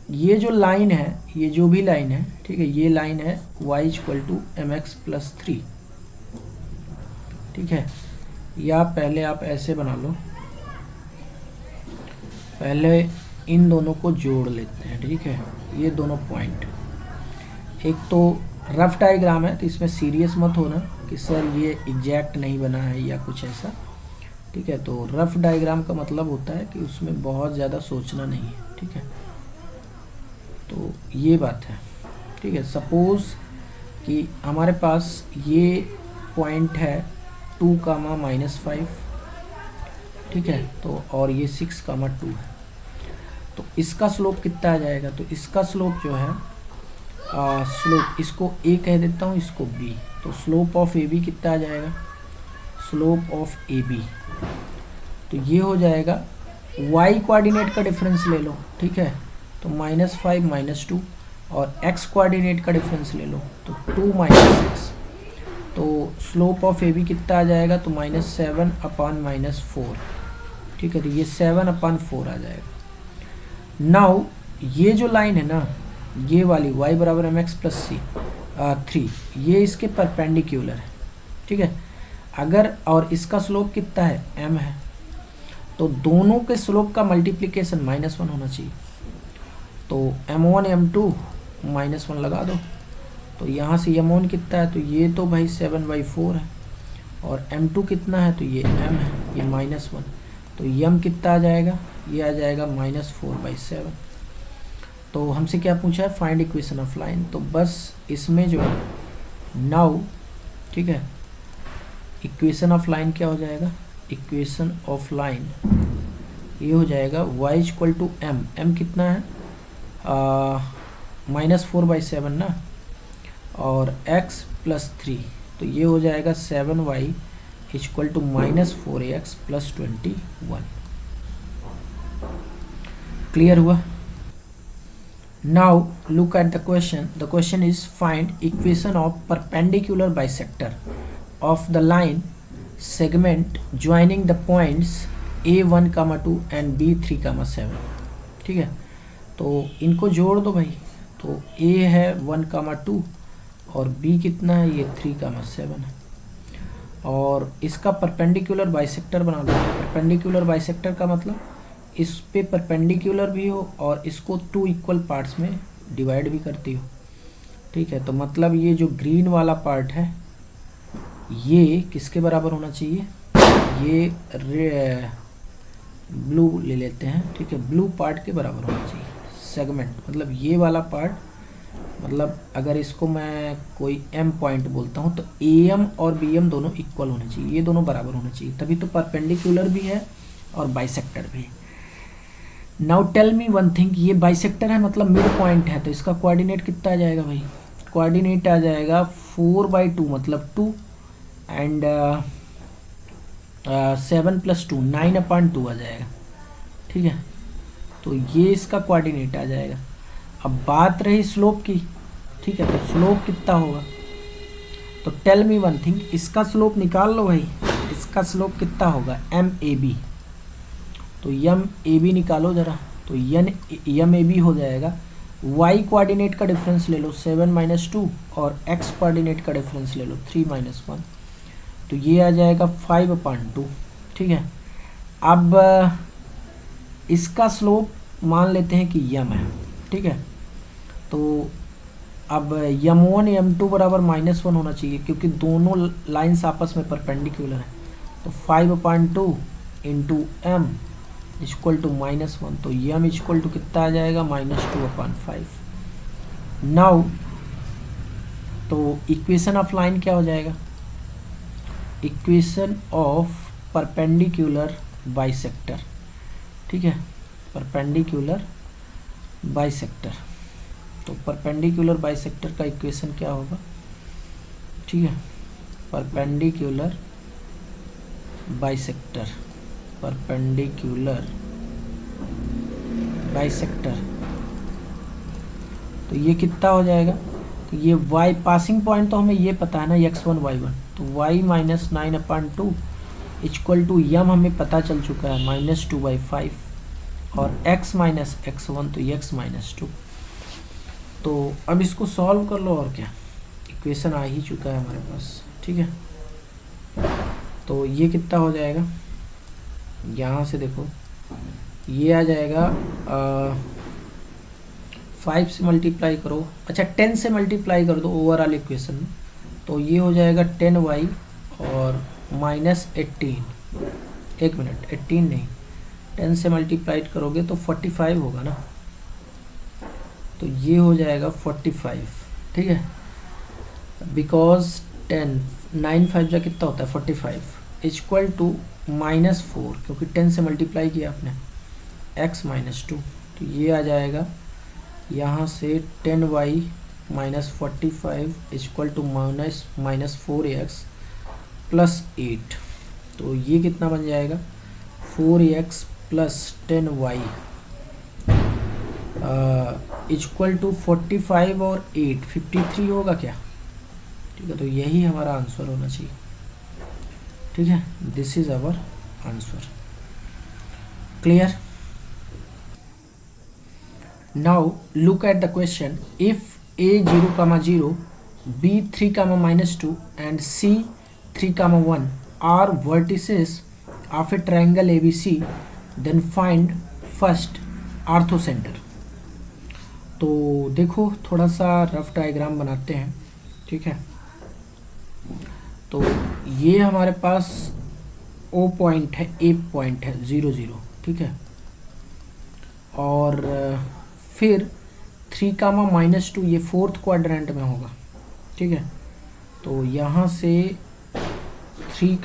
ये जो लाइन है, ये जो भी लाइन है, ठीक है, ये लाइन है y equal to mx plus 3, ठीक है। या पहले आप ऐसे बना लो, पहले इन दोनों को जोड़ लेते हैं, ठीक है। ये दोनों पॉइंट, एक तो रफ डायग्राम है तो इसमें सीरियस मत होना कि सर ये एग्जैक्ट नहीं बना है या कुछ ऐसा, ठीक है। तो रफ डायग्राम का मतलब होता है कि उसमें बहुत ज़्यादा सोचना नहीं है, ठीक है। तो ये बात है, ठीक है। सपोज़ कि हमारे पास ये पॉइंट है 2, -5, ठीक है, तो और ये 6, 2 है। तो इसका स्लोप कितना आ जाएगा, तो इसका स्लोप जो है स्लोप, इसको a कह देता हूँ, इसको b, तो स्लोप ऑफ ए बी कितना आ जाएगा, स्लोप ऑफ ए बी, तो ये हो जाएगा y कोऑर्डिनेट का डिफरेंस ले लो, ठीक है, तो -5 -2, और x कोऑर्डिनेट का डिफरेंस ले लो तो 2 -6, तो स्लोप ऑफ ए बी कितना आ जाएगा, तो -7/-4, ठीक है। तो ये 7/4 आ जाएगा। नाउ ये जो लाइन है ना, ये वाली y बराबर mx प्लस 3, ये इसके परपेंडिकुलर है, ठीक है। अगर और इसका स्लोप कितना है m है, तो दोनों के स्लोप का मल्टीप्लिकेशन -1 होना चाहिए। तो m1 m2 -1 लगा दो, तो यहाँ से m1 कितना है, तो ये तो भाई 7/4 है, और m2 कितना है, तो ये m है, ये -1, तो m कितना आ जाएगा, ये आ जाएगा -4/7। तो हमसे क्या पूछा है, फाइंड इक्वेशन ऑफ लाइन। तो बस इसमें जो है नाउ, ठीक है, इक्वेशन ऑफ लाइन क्या हो जाएगा, इक्वेशन ऑफ लाइन ये हो जाएगा y इक्वल टू m कितना है, -4/7 ना, और x प्लस 3, तो ये हो जाएगा 7y equal to -4ax plus 21। Clear हुआ। Now look at the question. The question is find equation of perpendicular bisector of the line segment joining the points A1, 2 and B3, 7, ठीक है। तो इनको जोड़ दो भाई, तो A है 1, 2 और B कितना है, ये 3, 7 है, और इसका परपेंडिकुलर बाइसेक्टर बना दो। परपेंडिकुलर बाइसेक्टर का मतलब इस पे परपेंडिकुलर भी हो और इसको 2 इक्वल पार्ट्स में डिवाइड भी करती हो, ठीक है। तो मतलब ये जो ग्रीन वाला पार्ट है ये किसके बराबर होना चाहिए, ये ब्लू ले लेते हैं, ठीक है, ब्लू पार्ट के बराबर होना चाहिए। सेगमेंट मतलब ये वाला पार्ट, मतलब अगर इसको मैं कोई m पॉइंट बोलता हूँ तो am और bm दोनों इक्वल होने चाहिए, ये दोनों बराबर होने चाहिए, तभी तो परपेंडिकुलर भी है और बाइसेक्टर भी। Now tell me one thing, ये बाइसेक्टर है मतलब मिड पॉइंट है, तो इसका कोऑर्डिनेट कितना आ जाएगा भाई, कोऑर्डिनेट आ जाएगा 4/2 मतलब 2 एंड 7 + 2 9/2 आ जाएगा, ठीक है। तो ये इसका कोऑर्डिनेट आ जाएगा। अब बात रही स्लोप की, ठीक है, तो स्लोप कितना होगा, तो टेल मी वन थिंग, इसका स्लोप निकाल लो भाई, इसका स्लोप कितना होगा एम ए बी, तो यम ए बी निकालो ज़रा, तो यम ए बी हो जाएगा, y कोऑर्डिनेट का डिफरेंस ले लो 7 - 2 और x कोऑर्डिनेट का डिफरेंस ले लो 3 - 1, तो ये आ जाएगा 5/2, ठीक है। अब इसका स्लोप मान लेते हैं कि यम है, ठीक है, तो अब यम1 यम2 बराबर -1 होना चाहिए क्योंकि दोनों लाइंस आपस में परपेंडिकुलर हैं, तो 5/2 इंटू एम इक्वल टू -1, तो यम इक्वल टू कितना आ जाएगा -2/5। नाउ तो इक्वेशन ऑफ लाइन क्या हो जाएगा, इक्वेशन ऑफ परपेंडिकुलर बाइसेक्टर, ठीक है, परपेंडिकुलर बाइसेक्टर, तो परपेंडिकुलर बाइसेक्टर का इक्वेशन क्या होगा, ठीक है, परपेंडिकुलर बाइसेक्टर, परपेंडिकुलर बाइसेक्टर, तो ये कितना हो जाएगा, तो ये y पासिंग पॉइंट तो हमें ये पता है ना x1 y1, तो y - 9/2 इक्वल टू यम हमें पता चल चुका है -2/5 और x - x1 तो x - 2, तो अब इसको सॉल्व कर लो और क्या, इक्वेशन आ ही चुका है हमारे पास, ठीक है, तो ये कितना हो जाएगा, यहाँ से देखो ये आ जाएगा 5 से मल्टीप्लाई करो, अच्छा 10 से मल्टीप्लाई कर दो ओवरऑल इक्वेशन में, तो ये हो जाएगा 10y और -18, एक मिनट 18 नहीं, 10 से मल्टीप्लाई करोगे तो 45 होगा ना, तो ये हो जाएगा 45, ठीक है, बिकॉज 10 9 5 जा कितना होता है 45 इक्वल टू -4 क्योंकि 10 से मल्टीप्लाई किया आपने x - 2, तो ये आ जाएगा यहाँ से 10y - 45 इक्वल टू -4x + 8, तो ये कितना बन जाएगा 4x + 10y इक्वल टू 45 और 8 53 होगा क्या, ठीक है, तो यही हमारा आंसर होना चाहिए, ठीक है, this is our answer, clear. Now look at the question, if a 0, b 3, -2 and c 3, 1 are vertices of a triangle ABC, then find first orthocenter। तो देखो थोड़ा सा रफ डायग्राम बनाते हैं, ठीक है, तो ये हमारे पास O पॉइंट है, A पॉइंट है 0 0, ठीक है, और फिर 3, -2 ये 4th क्वाड्रेंट में होगा, ठीक है, तो यहाँ से 3,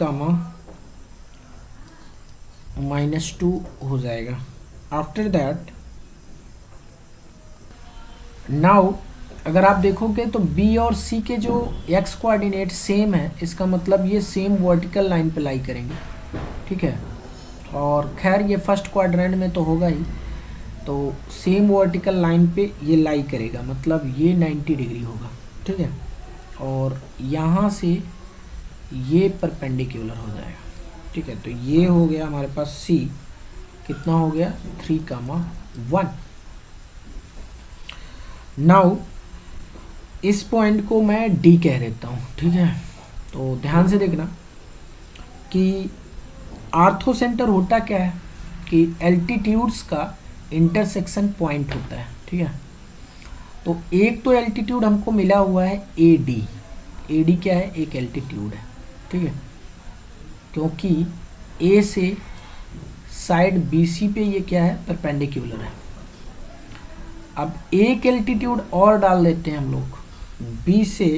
-2 हो जाएगा। आफ्टर दैट नाउ अगर आप देखोगे तो B और C के जो x कोऑर्डिनेट सेम है, इसका मतलब ये सेम वर्टिकल लाइन पे लाई करेंगे, ठीक है, और खैर ये फर्स्ट क्वाड्रेंट में तो होगा ही, तो सेम वर्टिकल लाइन पे ये लाई करेगा, मतलब ये 90 डिग्री होगा, ठीक है, और यहाँ से ये परपेंडिकुलर हो जाएगा, ठीक है, तो ये हो गया हमारे पास C, कितना हो गया 3, 1। नाउ इस पॉइंट को मैं D कह देता हूँ, ठीक है, तो ध्यान से देखना कि आर्थोसेंटर होता क्या है कि एल्टीट्यूड्स का इंटरसेक्शन पॉइंट होता है, ठीक है, तो एक तो एल्टीट्यूड हमको मिला हुआ है AD, AD क्या है, एक एल्टीट्यूड है, ठीक है, क्योंकि A से साइड BC पे ये क्या है परपेंडिकुलर है। अब एक एल्टीट्यूड और डाल देते हैं हम लोग, B से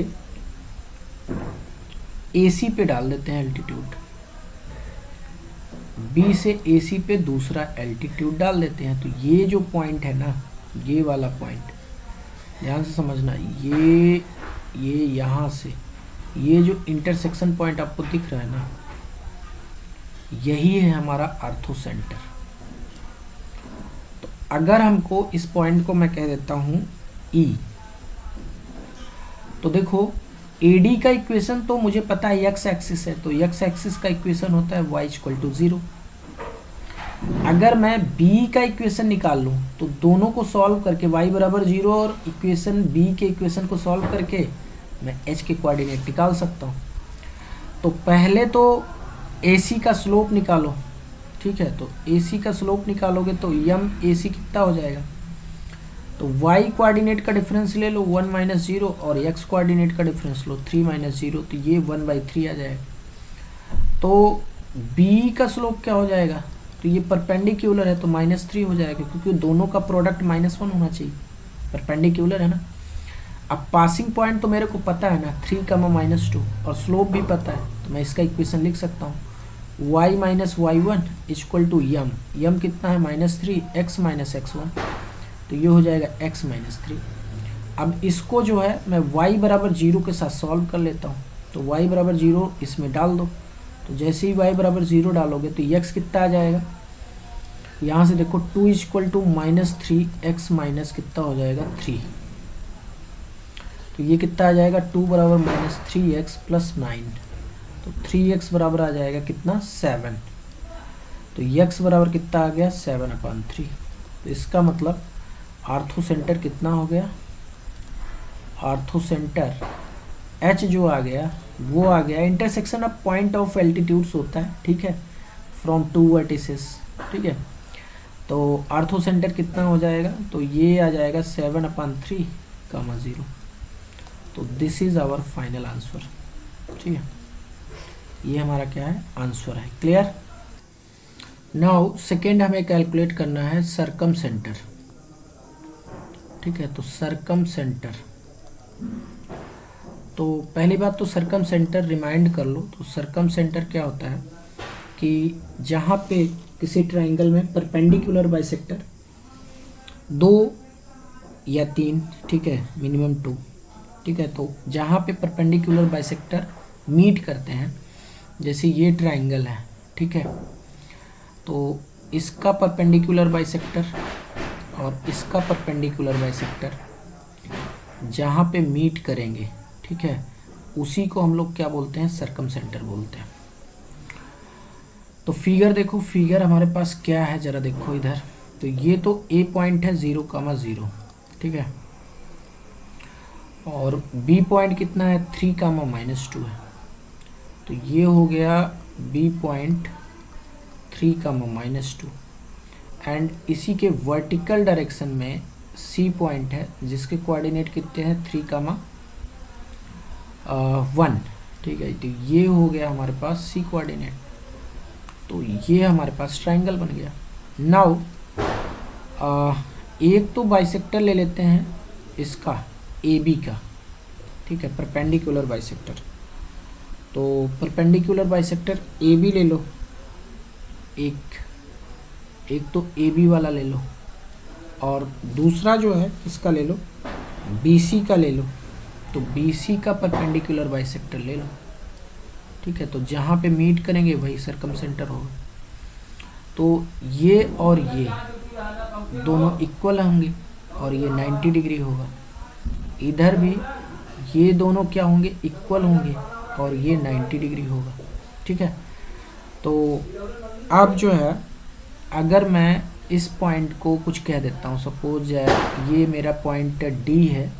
AC पे डाल देते हैं एल्टीट्यूड, B से AC पे दूसरा एल्टीट्यूड डाल देते हैं, तो ये जो पॉइंट है ना, ये वाला पॉइंट ध्यान से समझना, ये यहाँ से ये जो इंटरसेक्शन पॉइंट आपको दिख रहा है ना, यही है हमारा आर्थोसेंटर। तो अगर हमको इस पॉइंट को मैं कह देता हूँ E, तो देखो AD का इक्वेशन तो मुझे पता है x एक्सिस है, तो x एक्सिस का इक्वेशन होता है y = 0। अगर मैं B का इक्वेशन निकाल लूँ तो दोनों को सॉल्व करके y = 0 और इक्वेशन B के इक्वेशन को सॉल्व करके मैं h के कोऑर्डिनेट निकाल सकता हूँ। तो पहले तो AC का स्लोप निकालो, ठीक है। तो AC का स्लोप निकालोगे तो यम AC कितना हो जाएगा, तो y कोऑर्डिनेट का डिफरेंस ले लो 1 - 0 और x कोऑर्डिनेट का डिफरेंस लो 3 - 0, तो ये 1/3 आ जाएगा। तो B का स्लोप क्या हो जाएगा, तो ये परपेंडिकुलर है तो -3 हो जाएगा, क्योंकि दोनों का प्रोडक्ट -1 होना चाहिए, परपेंडिकुलर है ना। अब पासिंग पॉइंट तो मेरे को पता है ना 3, -2 और स्लोप भी पता है, तो मैं इसका इक्वेशन लिख सकता हूँ y - y1 = यम, यम कितना है -3, x - x1, तो ये हो जाएगा x - 3। अब इसको जो है मैं y = 0 के साथ सॉल्व कर लेता हूँ, तो y = 0 इसमें डाल दो, तो जैसे ही y = 0 डालोगे तो x कितना आ जाएगा, यहाँ से देखो 2 = -3x माइनस कितना हो जाएगा 3, तो ये कितना आ जाएगा 2 = -3x + 9, तो 3x बराबर आ जाएगा कितना 7, तो x बराबर कितना आ गया 7/3। तो इसका मतलब आर्थो सेंटर कितना हो गया, आर्थो सेंटर H जो आ गया वो आ गया intersection of point of altitudes होता है, ठीक है, फ्रॉम 2 वर्टिसेस, ठीक है। तो आर्थो सेंटर कितना हो जाएगा, तो ये आ जाएगा 7/3, 0। तो this is our final answer, ठीक है, ये हमारा क्या है आंसर है। क्लियर। नाउ सेकेंड हमें कैलकुलेट करना है सरकम सेंटर, ठीक है। तो सरकम सेंटर, तो पहली बात तो सरकम सेंटर रिमाइंड कर लो। तो सरकम सेंटर क्या होता है कि जहाँ पे किसी ट्राइंगल में परपेंडिकुलर बाइसेक्टर 2 या 3, ठीक है, मिनिमम 2, ठीक है, तो जहाँ पे परपेंडिकुलर बाइसेक्टर मीट करते हैं, जैसे ये ट्राइंगल है, ठीक है, तो इसका परपेंडिकुलर बाइसेक्टर और इसका परपेंडिकुलर बाइसेक्टर जहाँ पे मीट करेंगे, ठीक है, उसी को हम लोग क्या बोलते हैं सरकम सेंटर बोलते हैं। तो फिगर देखो, फिगर हमारे पास क्या है जरा देखो इधर। तो ये तो A पॉइंट है 0, ठीक है, और B पॉइंट कितना है 3, -2 है, तो ये हो गया B पॉइंट 3, -2। एंड इसी के वर्टिकल डायरेक्शन में C पॉइंट है जिसके कोऑर्डिनेट कितने हैं 3, 1, ठीक है। तो ये हो गया हमारे पास C कोऑर्डिनेट, तो ये हमारे पास ट्राइंगल बन गया। नाउ एक तो बाइसेक्टर ले लेते हैं इसका AB का, ठीक है, परपेंडिकुलर बाइसेक्टर। तो परपेंडिकुलर बाइसेक्टर AB ले लो, एक तो AB वाला ले लो, और दूसरा जो है इसका ले लो BC का ले लो। तो BC का परपेंडिकुलर बाइसेक्टर ले लो, ठीक है, तो जहाँ पे मीट करेंगे वही सरकम सेंटर होगा। तो ये और ये दोनों इक्वल होंगे और ये 90 डिग्री होगा, इधर भी ये दोनों क्या होंगे इक्वल होंगे और ये 90 डिग्री होगा, ठीक है। तो अब जो है अगर मैं इस पॉइंट को कुछ कह देता हूँ, सपोज ये मेरा पॉइंट D है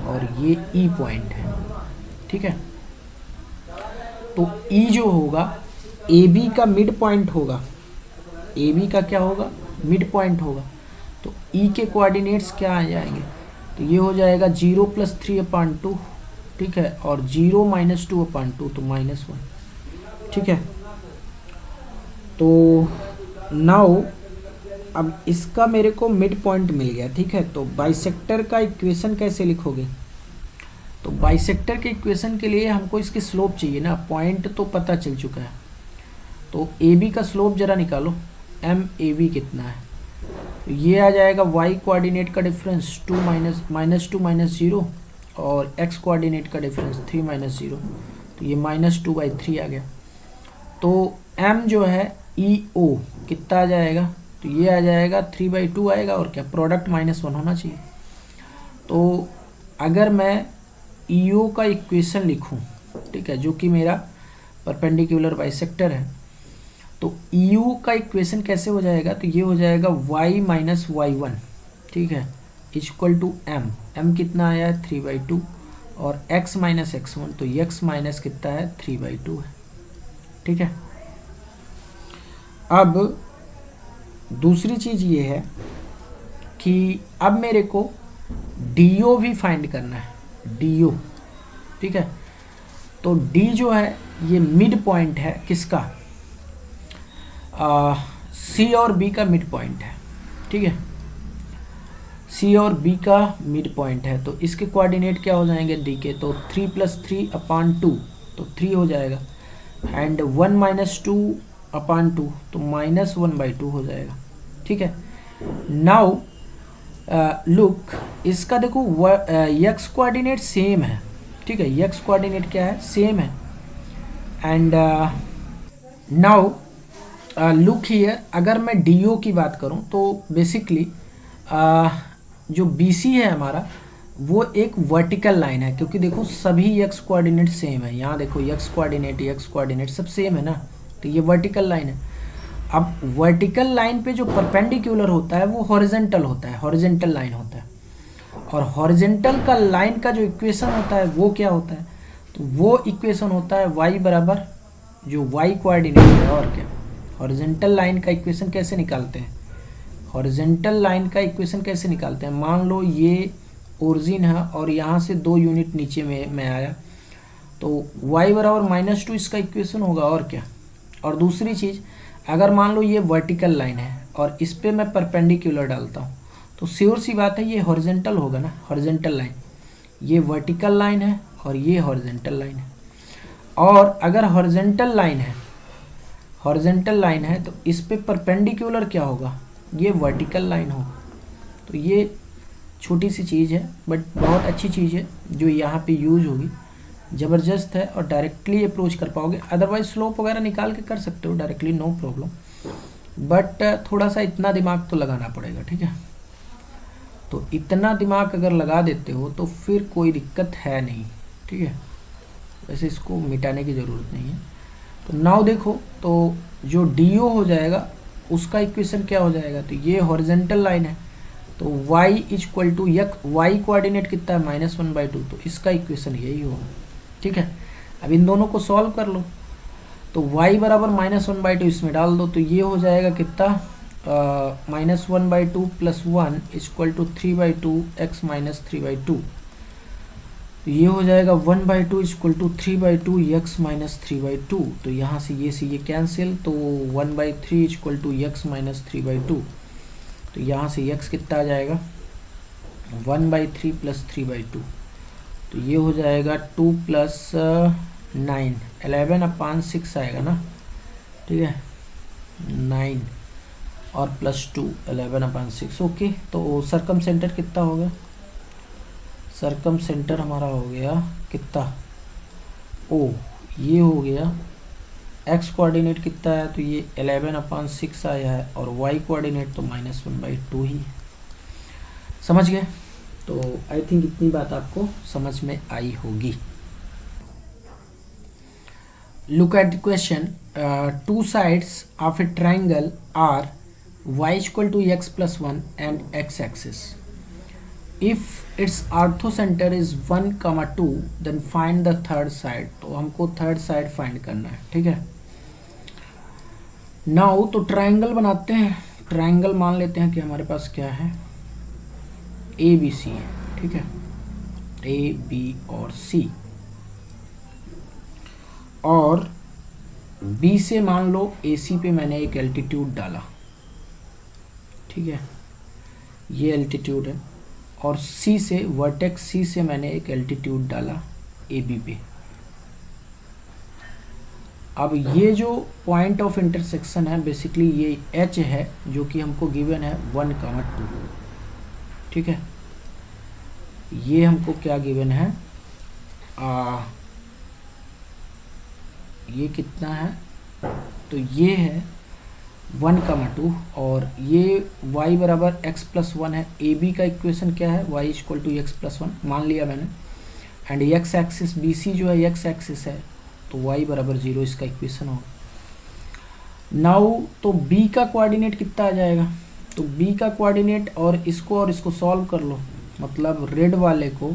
और ये E पॉइंट है, ठीक है, तो E जो होगा AB का मिड पॉइंट होगा, AB का क्या होगा मिड पॉइंट होगा, तो E के कोऑर्डिनेट्स क्या आ जाएंगे, तो ये हो जाएगा 0 + 3/2, ठीक है, और 0 - 2/2 तो -1, ठीक है। तो नाउ अब इसका मेरे को मिड पॉइंट मिल गया, ठीक है। तो बाइसेक्टर का इक्वेशन कैसे लिखोगे, तो बाइसेक्टर के इक्वेशन के लिए हमको इसकी स्लोप चाहिए ना, पॉइंट तो पता चल चुका है। तो AB का स्लोप जरा निकालो, MAB कितना है, तो ये आ जाएगा y कोऑर्डिनेट का डिफरेंस 2 - 0 और x कोऑर्डिनेट का डिफरेंस 3 - 0, तो ये -2/3 आ गया। तो M जो है EO कितना आ जाएगा, तो ये आ जाएगा 3/2 आएगा, और क्या प्रोडक्ट -1 होना चाहिए। तो अगर मैं ईओ का इक्वेशन लिखूं, ठीक है, जो कि मेरा परपेंडिकुलर बाइसेक्टर है, तो ईओ का इक्वेशन कैसे हो जाएगा, तो ये हो जाएगा y - y1, ठीक है, इक्वल टू m कितना आया है 3/2, और x - x1, तो x माइनस कितना है 3/2 है, ठीक है। अब दूसरी चीज ये है कि अब मेरे को डी भी फाइंड करना है, डी, ठीक है। तो डी जो है ये मिड पॉइंट है किसका, सी और बी का मिड पॉइंट है, ठीक है, सी और बी का मिड पॉइंट है। तो इसके कोऑर्डिनेट क्या हो जाएंगे डी के, तो 3 + 3/2, तो 3 हो जाएगा, एंड 1 - 2/2, तो -1/2 हो जाएगा, ठीक है। नाउ लुक, इसका देखो यक्स कोऑर्डिनेट सेम है, ठीक है, यक्स कोऑर्डिनेट क्या है, सेम है। एंड नाउ लुक हियर, अगर मैं डीओ की बात करूं तो बेसिकली जो बीसी है हमारा वो एक वर्टिकल लाइन है, क्योंकि देखो सभी यक्स कोऑर्डिनेट सेम है, यहाँ देखो यक्स कोऑर्डिनेट सब सेम है ना, तो ये वर्टिकल लाइन है। अब वर्टिकल लाइन पे जो परपेंडिकुलर होता है वो हॉरिजेंटल होता है, हॉरिजेंटल लाइन होता है, और हॉरिजेंटल का लाइन का जो इक्वेशन होता है वो क्या होता है, तो वो इक्वेशन होता है y बराबर जो y कोऑर्डिनेट है, और क्या, हॉरिजेंटल लाइन का इक्वेशन कैसे निकालते हैं, हॉरिजेंटल लाइन का इक्वेशन कैसे निकालते हैं, मान लो ये ओरिजिन है और यहाँ से 2 यूनिट नीचे में आया, तो y बराबर -2 इसका इक्वेशन होगा, और क्या। और दूसरी चीज़, अगर मान लो ये वर्टिकल लाइन है और इस पे मैं परपेंडिकुलर डालता हूँ, तो श्योर सी बात है ये हॉरिजेंटल होगा ना, हॉरिजेंटल लाइन, ये वर्टिकल लाइन है और ये हॉरिजेंटल लाइन है। और अगर हॉरिजेंटल लाइन है तो इस पे परपेंडिकुलर क्या होगा, ये वर्टिकल लाइन होगा। तो ये छोटी सी चीज़ है बट बहुत अच्छी चीज़ है जो यहाँ पे यूज होगी, ज़बरदस्त है, और डायरेक्टली अप्रोच कर पाओगे। अदरवाइज स्लोप वगैरह निकाल के कर सकते हो डायरेक्टली, नो प्रॉब्लम, बट थोड़ा सा इतना दिमाग तो लगाना पड़ेगा, ठीक है। तो इतना दिमाग अगर लगा देते हो तो फिर कोई दिक्कत है नहीं, ठीक है, वैसे इसको मिटाने की ज़रूरत नहीं है। तो नाउ देखो, तो जो डी हो जाएगा उसका इक्वेशन क्या हो जाएगा, तो ये हॉरिजेंटल लाइन है, तो y equal to y coordinate कितना है -1/2, तो इसका इक्वेशन यही होगा, ठीक है। अब इन दोनों को सॉल्व कर लो, तो y बराबर -1/2 इसमें डाल दो, तो ये हो जाएगा कितना, -1/2 + 1 इक्वल टू 3/2 x - 3/2, तो ये हो जाएगा 1/2 इक्वल टू 3/2 x - 3/2, तो यहाँ से ये कैंसिल, तो 1/3 इक्वल टू x - 3/2, तो यहाँ से x कितना आ जाएगा 1/3 + 3/2, तो ये हो जाएगा 2 + 9 11/6 आएगा ना, ठीक है, 9 और +2 11/6, ओके। तो सरकम सेंटर कितना हो गया, सरकम सेंटर हमारा हो गया कितना, ओ ये हो गया, x कोऑर्डिनेट कितना है, तो ये 11/6 आया है, और y कोऑर्डिनेट तो -1/2 ही है। समझ गए, तो आई थिंक इतनी बात आपको समझ में आई होगी। Look at the question, 2 sides of a triangle are y equal to x + 1 and x axis. If its orthocenter is 1, 2, then find the third side. तो हमको थर्ड साइड फाइंड करना है, ठीक है। नाउ तो ट्रायंगल बनाते हैं, ट्रायंगल मान लेते हैं कि हमारे पास क्या है, ए बी सी है, ठीक है, ए बी और सी, और बी से मान लो ए सी पे मैंने एक एल्टीट्यूड डाला, ठीक है, ये एल्टीट्यूड है, और सी से वर्टेक्स सी से मैंने एक एल्टीट्यूड डाला ए बी पे। अब ये जो पॉइंट ऑफ इंटरसेक्शन है बेसिकली ये एच है, जो कि हमको गिवन है 1, 2, ठीक है, ये हमको क्या गिवन है, ये कितना है, तो ये है 1, 2 और ये y बराबर x+1 है। ए बी का इक्वेशन क्या है, y = x+1 मान लिया मैंने। And x axis B C जो है x एक्सिस है, तो y बराबर 0 इसका इक्वेशन होगा। नाउ तो b का कोऑर्डिनेट कितना आ जाएगा, तो b का कोऑर्डिनेट और इसको सॉल्व कर लो, मतलब रेड वाले को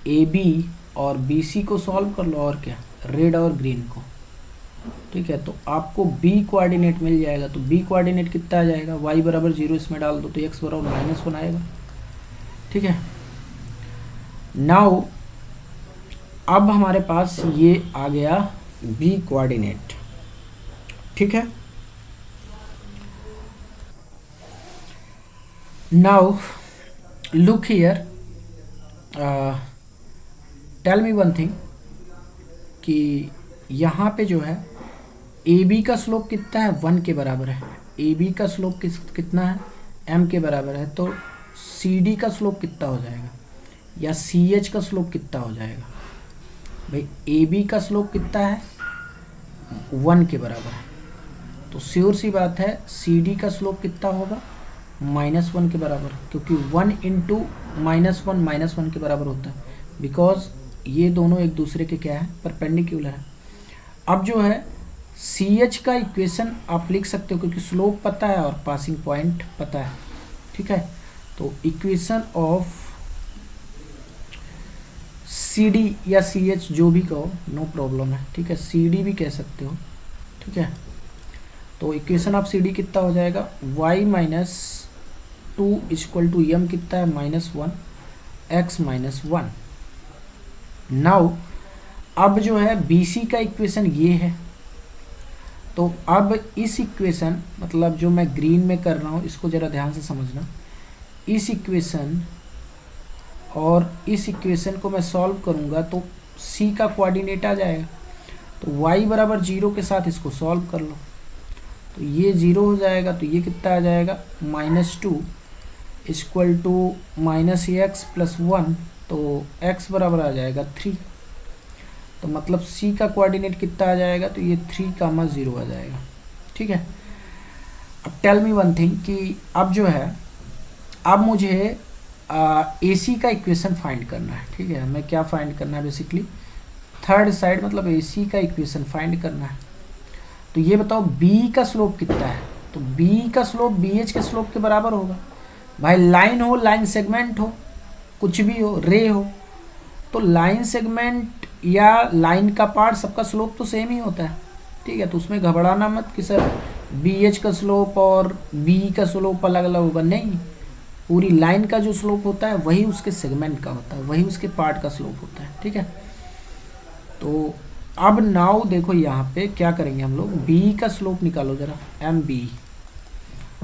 ए बी और बी सी को सॉल्व कर लो, और क्या रेड और ग्रीन को, ठीक है। तो आपको b कोऑर्डिनेट मिल जाएगा। तो b कोऑर्डिनेट कितना आ जाएगा, y बराबर 0 इसमें डाल दो तो x बराबर -1 आएगा, ठीक है। नाउ अब हमारे पास ये आ गया b कोऑर्डिनेट, ठीक है। Now look here, tell me one thing कि यहाँ पे जो है ए बी का स्लोप कितना है, 1 के बराबर है। ए बी का स्लोप कितना है, m के बराबर है। तो सी डी का स्लोप कितना हो जाएगा, या सी एच का स्लोप कितना हो जाएगा। भाई ए बी का स्लोप कितना है, 1 के बराबर है, तो श्योर सी बात है सी डी का स्लोप कितना होगा, -1 के बराबर, क्योंकि 1 × -1 के बराबर होता है, बिकॉज ये दोनों एक दूसरे के क्या है, परपेंडिकुलर है। अब जो है सी एच का इक्वेशन आप लिख सकते हो, क्योंकि स्लोप पता है और पासिंग पॉइंट पता है, ठीक है। तो इक्वेशन ऑफ सी डी या सी एच जो भी कहो, नो प्रॉब्लम है, ठीक है। सी डी भी कह सकते हो, ठीक है। तो इक्वेशन ऑफ सी डी कितना हो जाएगा, y - 2 = m कितना है, -1 x - 1। नाउ अब जो है बी सी का इक्वेशन ये है। तो अब इस इक्वेशन, मतलब जो मैं ग्रीन में कर रहा हूँ, इसको ज़रा ध्यान से समझना। इस इक्वेशन और इस इक्वेशन को मैं सॉल्व करूँगा तो c का कोऑर्डिनेट आ जाएगा। तो y बराबर 0 के साथ इसको सॉल्व कर लो, तो ये 0 हो जाएगा। तो ये कितना आ जाएगा, -2 = -x+1, तो x बराबर आ जाएगा 3। तो मतलब c का कोऑर्डिनेट कितना आ जाएगा, तो ये 3, 0 आ जाएगा, ठीक है। अब टेल मी वन थिंग कि अब जो है, अब मुझे ए सी का इक्वेशन फाइंड करना है, ठीक है। हमें क्या फाइंड करना है, बेसिकली थर्ड साइड, मतलब ए सी का इक्वेशन फाइंड करना है। तो ये बताओ b का स्लोप कितना है, तो b का स्लोप बी एच के स्लोप के बराबर होगा। भाई लाइन हो, लाइन सेगमेंट हो, कुछ भी हो, रे हो, तो लाइन सेगमेंट या लाइन का पार्ट सबका स्लोप तो सेम ही होता है, ठीक है। तो उसमें घबराना मत कि सर बी एच का स्लोप और बी का स्लोप अलग अलग होगा, नहीं। पूरी लाइन का जो स्लोप होता है वही उसके सेगमेंट का होता है, वही उसके पार्ट का स्लोप होता है, ठीक है। तो अब नाउ देखो यहाँ पे क्या करेंगे हम लोग, बी का स्लोप निकालो जरा, एम बी।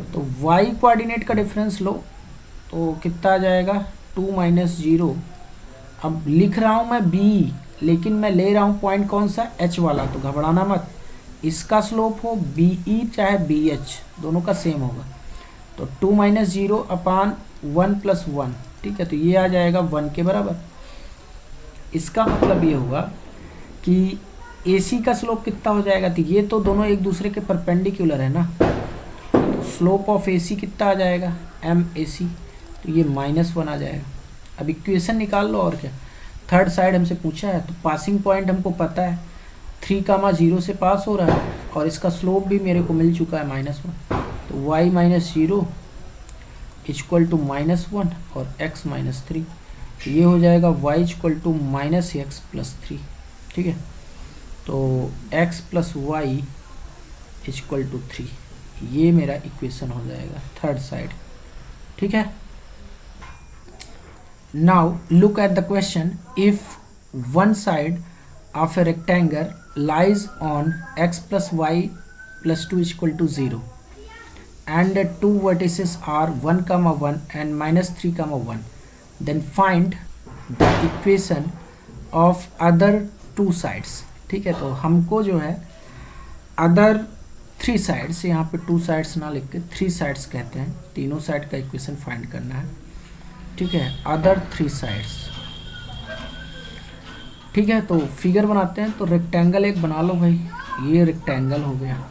तो y कोऑर्डिनेट का डिफरेंस लो, तो कितना आ जाएगा, 2 - 0। अब लिख रहा हूँ मैं b, लेकिन मैं ले रहा हूँ पॉइंट कौन सा, h वाला, तो घबराना मत। इसका स्लोप हो बी ई चाहे बी एच, दोनों का सेम होगा। तो 2 - 0 / 1 + 1, ठीक है। तो ये आ जाएगा 1 के बराबर। इसका मतलब ये होगा कि ए सी का स्लोप कितना हो जाएगा, तो ये तो दोनों एक दूसरे के परपेंडिकुलर है ना। तो स्लोप ऑफ ए सी कितना आ जाएगा, एम ए सी, तो ये -1 आ जाएगा। अब इक्वेशन निकाल लो, और क्या, थर्ड साइड हमसे पूछा है, तो पासिंग पॉइंट हमको पता है 3, 0 से पास हो रहा है, और इसका स्लोप भी मेरे को मिल चुका है -1। तो y - 0 = -1 और x - 3, तो ये हो जाएगा y = -x+3, ठीक है। तो x + y = 3, ये मेरा इक्वेशन हो जाएगा थर्ड साइड, ठीक है। Now look at the question, if one side of a rectangle lies on x + y + 2 = 0 and two vertices are 1, 1 and -3, 1, then find the equation of other two sides, ठीक है। तो हमको जो है अदर 3 साइड्स, यहाँ पे 2 साइड्स ना लिख के 3 साइड्स कहते हैं, तीनों साइड का इक्वेशन फाइंड करना है, ठीक है। अदर 3 साइड्स, ठीक है। तो फिगर बनाते हैं। तो रेक्टेंगल एक बना लो भाई, ये रेक्टेंगल हो गया,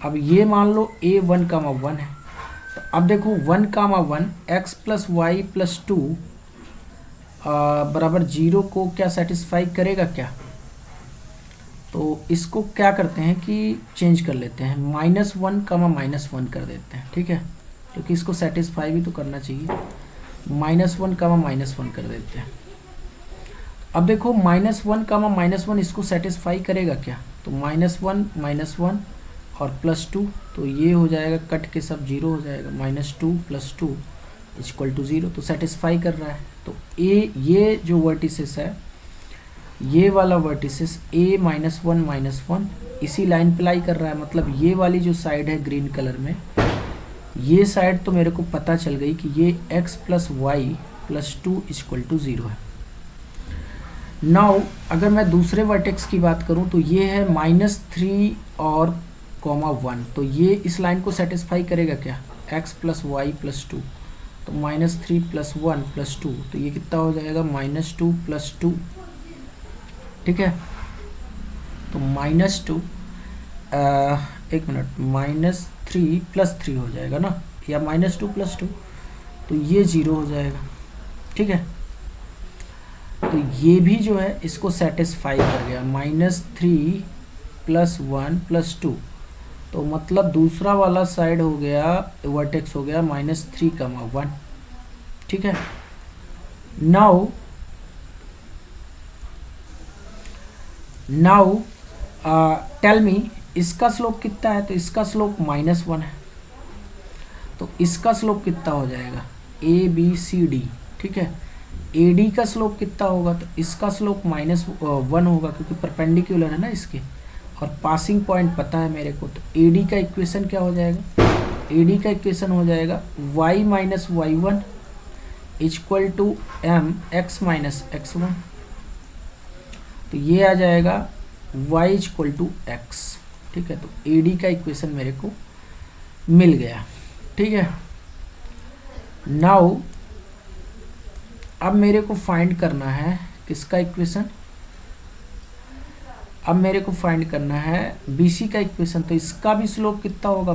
अब ये मान लो a 1,1 है, तो अब देखो 1,1 x प्लस वाई प्लस 2 बराबर 0 को क्या सेटिस्फाई करेगा क्या? तो इसको क्या करते हैं कि चेंज कर लेते हैं, -1, -1 कर देते हैं, ठीक है, क्योंकि इसको सेटिस्फाई भी तो करना चाहिए। -1, -1 कर देते हैं। अब देखो -1, -1 इसको सेटिस्फाई करेगा क्या? तो -1, -1 और +2, तो ये हो जाएगा, कट के सब 0 हो जाएगा, -2 + 2 = 0, तो सेटिस्फाई कर रहा है। तो ये जो वर्टिसेस है, ये वाला वर्टिसेस a -1 -1 इसी लाइन पे लाई कर रहा है, मतलब ये वाली जो साइड है ग्रीन कलर में, ये साइड तो मेरे को पता चल गई कि ये x + y + 2 = 0 है। नाउ अगर मैं दूसरे वर्टेक्स की बात करूं तो ये है -3 और (1), तो ये इस लाइन को सेटिस्फाई करेगा क्या? x + y + 2, तो -3 + 1 + 2, तो ये कितना हो जाएगा? -2 + 2, ठीक है। तो -2 एक मिनट, -3 + 3 हो जाएगा ना, या -2 + 2, तो ये 0 हो जाएगा, ठीक है। तो ये भी जो है इसको सेटिस्फाई कर गया, -3 + 1 + 2, तो मतलब दूसरा वाला साइड हो गया, वर्टेक्स हो गया -3,1, ठीक है। नाउ टेल मी इसका स्लोप कितना है? तो इसका स्लोप -1 है, तो इसका स्लोप कितना हो जाएगा? ABCD, ठीक है। AD का स्लोप कितना होगा? तो इसका स्लोप -1 होगा, क्योंकि परपेंडिकुलर है ना इसके, और पासिंग पॉइंट पता है मेरे को। तो AD का इक्वेशन क्या हो जाएगा? AD का इक्वेशन हो जाएगा y - y1 = mx - x1, तो ये आ जाएगा y = x, ठीक है। तो AD का इक्वेशन मेरे को मिल गया, ठीक है। नाउ अब मेरे को फाइंड करना है किसका इक्वेशन? अब मेरे को फाइंड करना है BC का इक्वेशन। तो इसका भी स्लोप कितना होगा?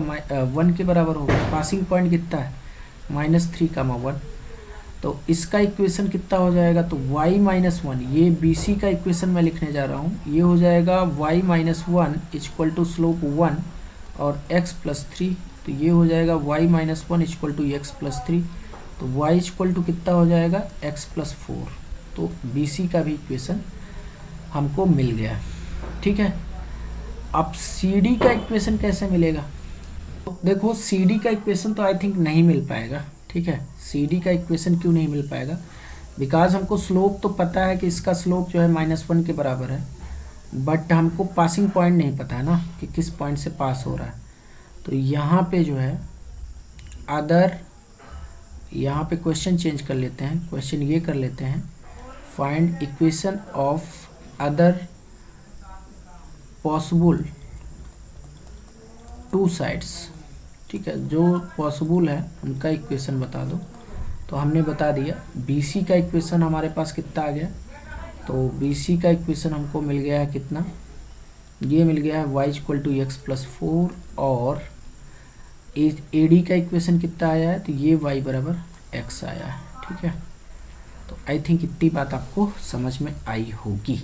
1 के बराबर होगा। पासिंग पॉइंट कितना है? -3,1, तो इसका इक्वेशन कितना हो जाएगा? तो y - 1, ये BC का इक्वेशन मैं लिखने जा रहा हूँ, ये हो जाएगा y - 1 = स्लोप 1 और x + 3, तो ये हो जाएगा y - 1 = x + 3, तो y = कितना हो जाएगा? x + 4, तो BC का भी इक्वेशन हमको मिल गया, ठीक है। अब CD का इक्वेशन कैसे मिलेगा? तो देखो CD का इक्वेशन तो आई थिंक नहीं मिल पाएगा, ठीक है। CD का इक्वेशन क्यों नहीं मिल पाएगा? बिकॉज हमको स्लोप तो पता है कि इसका स्लोप जो है -1 के बराबर है, बट हमको पासिंग पॉइंट नहीं पता है ना कि किस पॉइंट से पास हो रहा है। तो यहाँ पे जो है यहाँ पे क्वेश्चन चेंज कर लेते हैं, क्वेश्चन ये कर लेते हैं, find equation of other possible 2 sides, ठीक है। जो पॉसिबल है उनका इक्वेशन बता दो। तो हमने बता दिया BC का इक्वेशन हमारे पास कितना आ गया? तो BC का इक्वेशन हमको मिल गया है कितना? ये मिल गया है y = x + 4, और AD का इक्वेशन कितना आया है? तो ये y = x आया है, ठीक है। तो आई थिंक इतनी बात आपको समझ में आई होगी।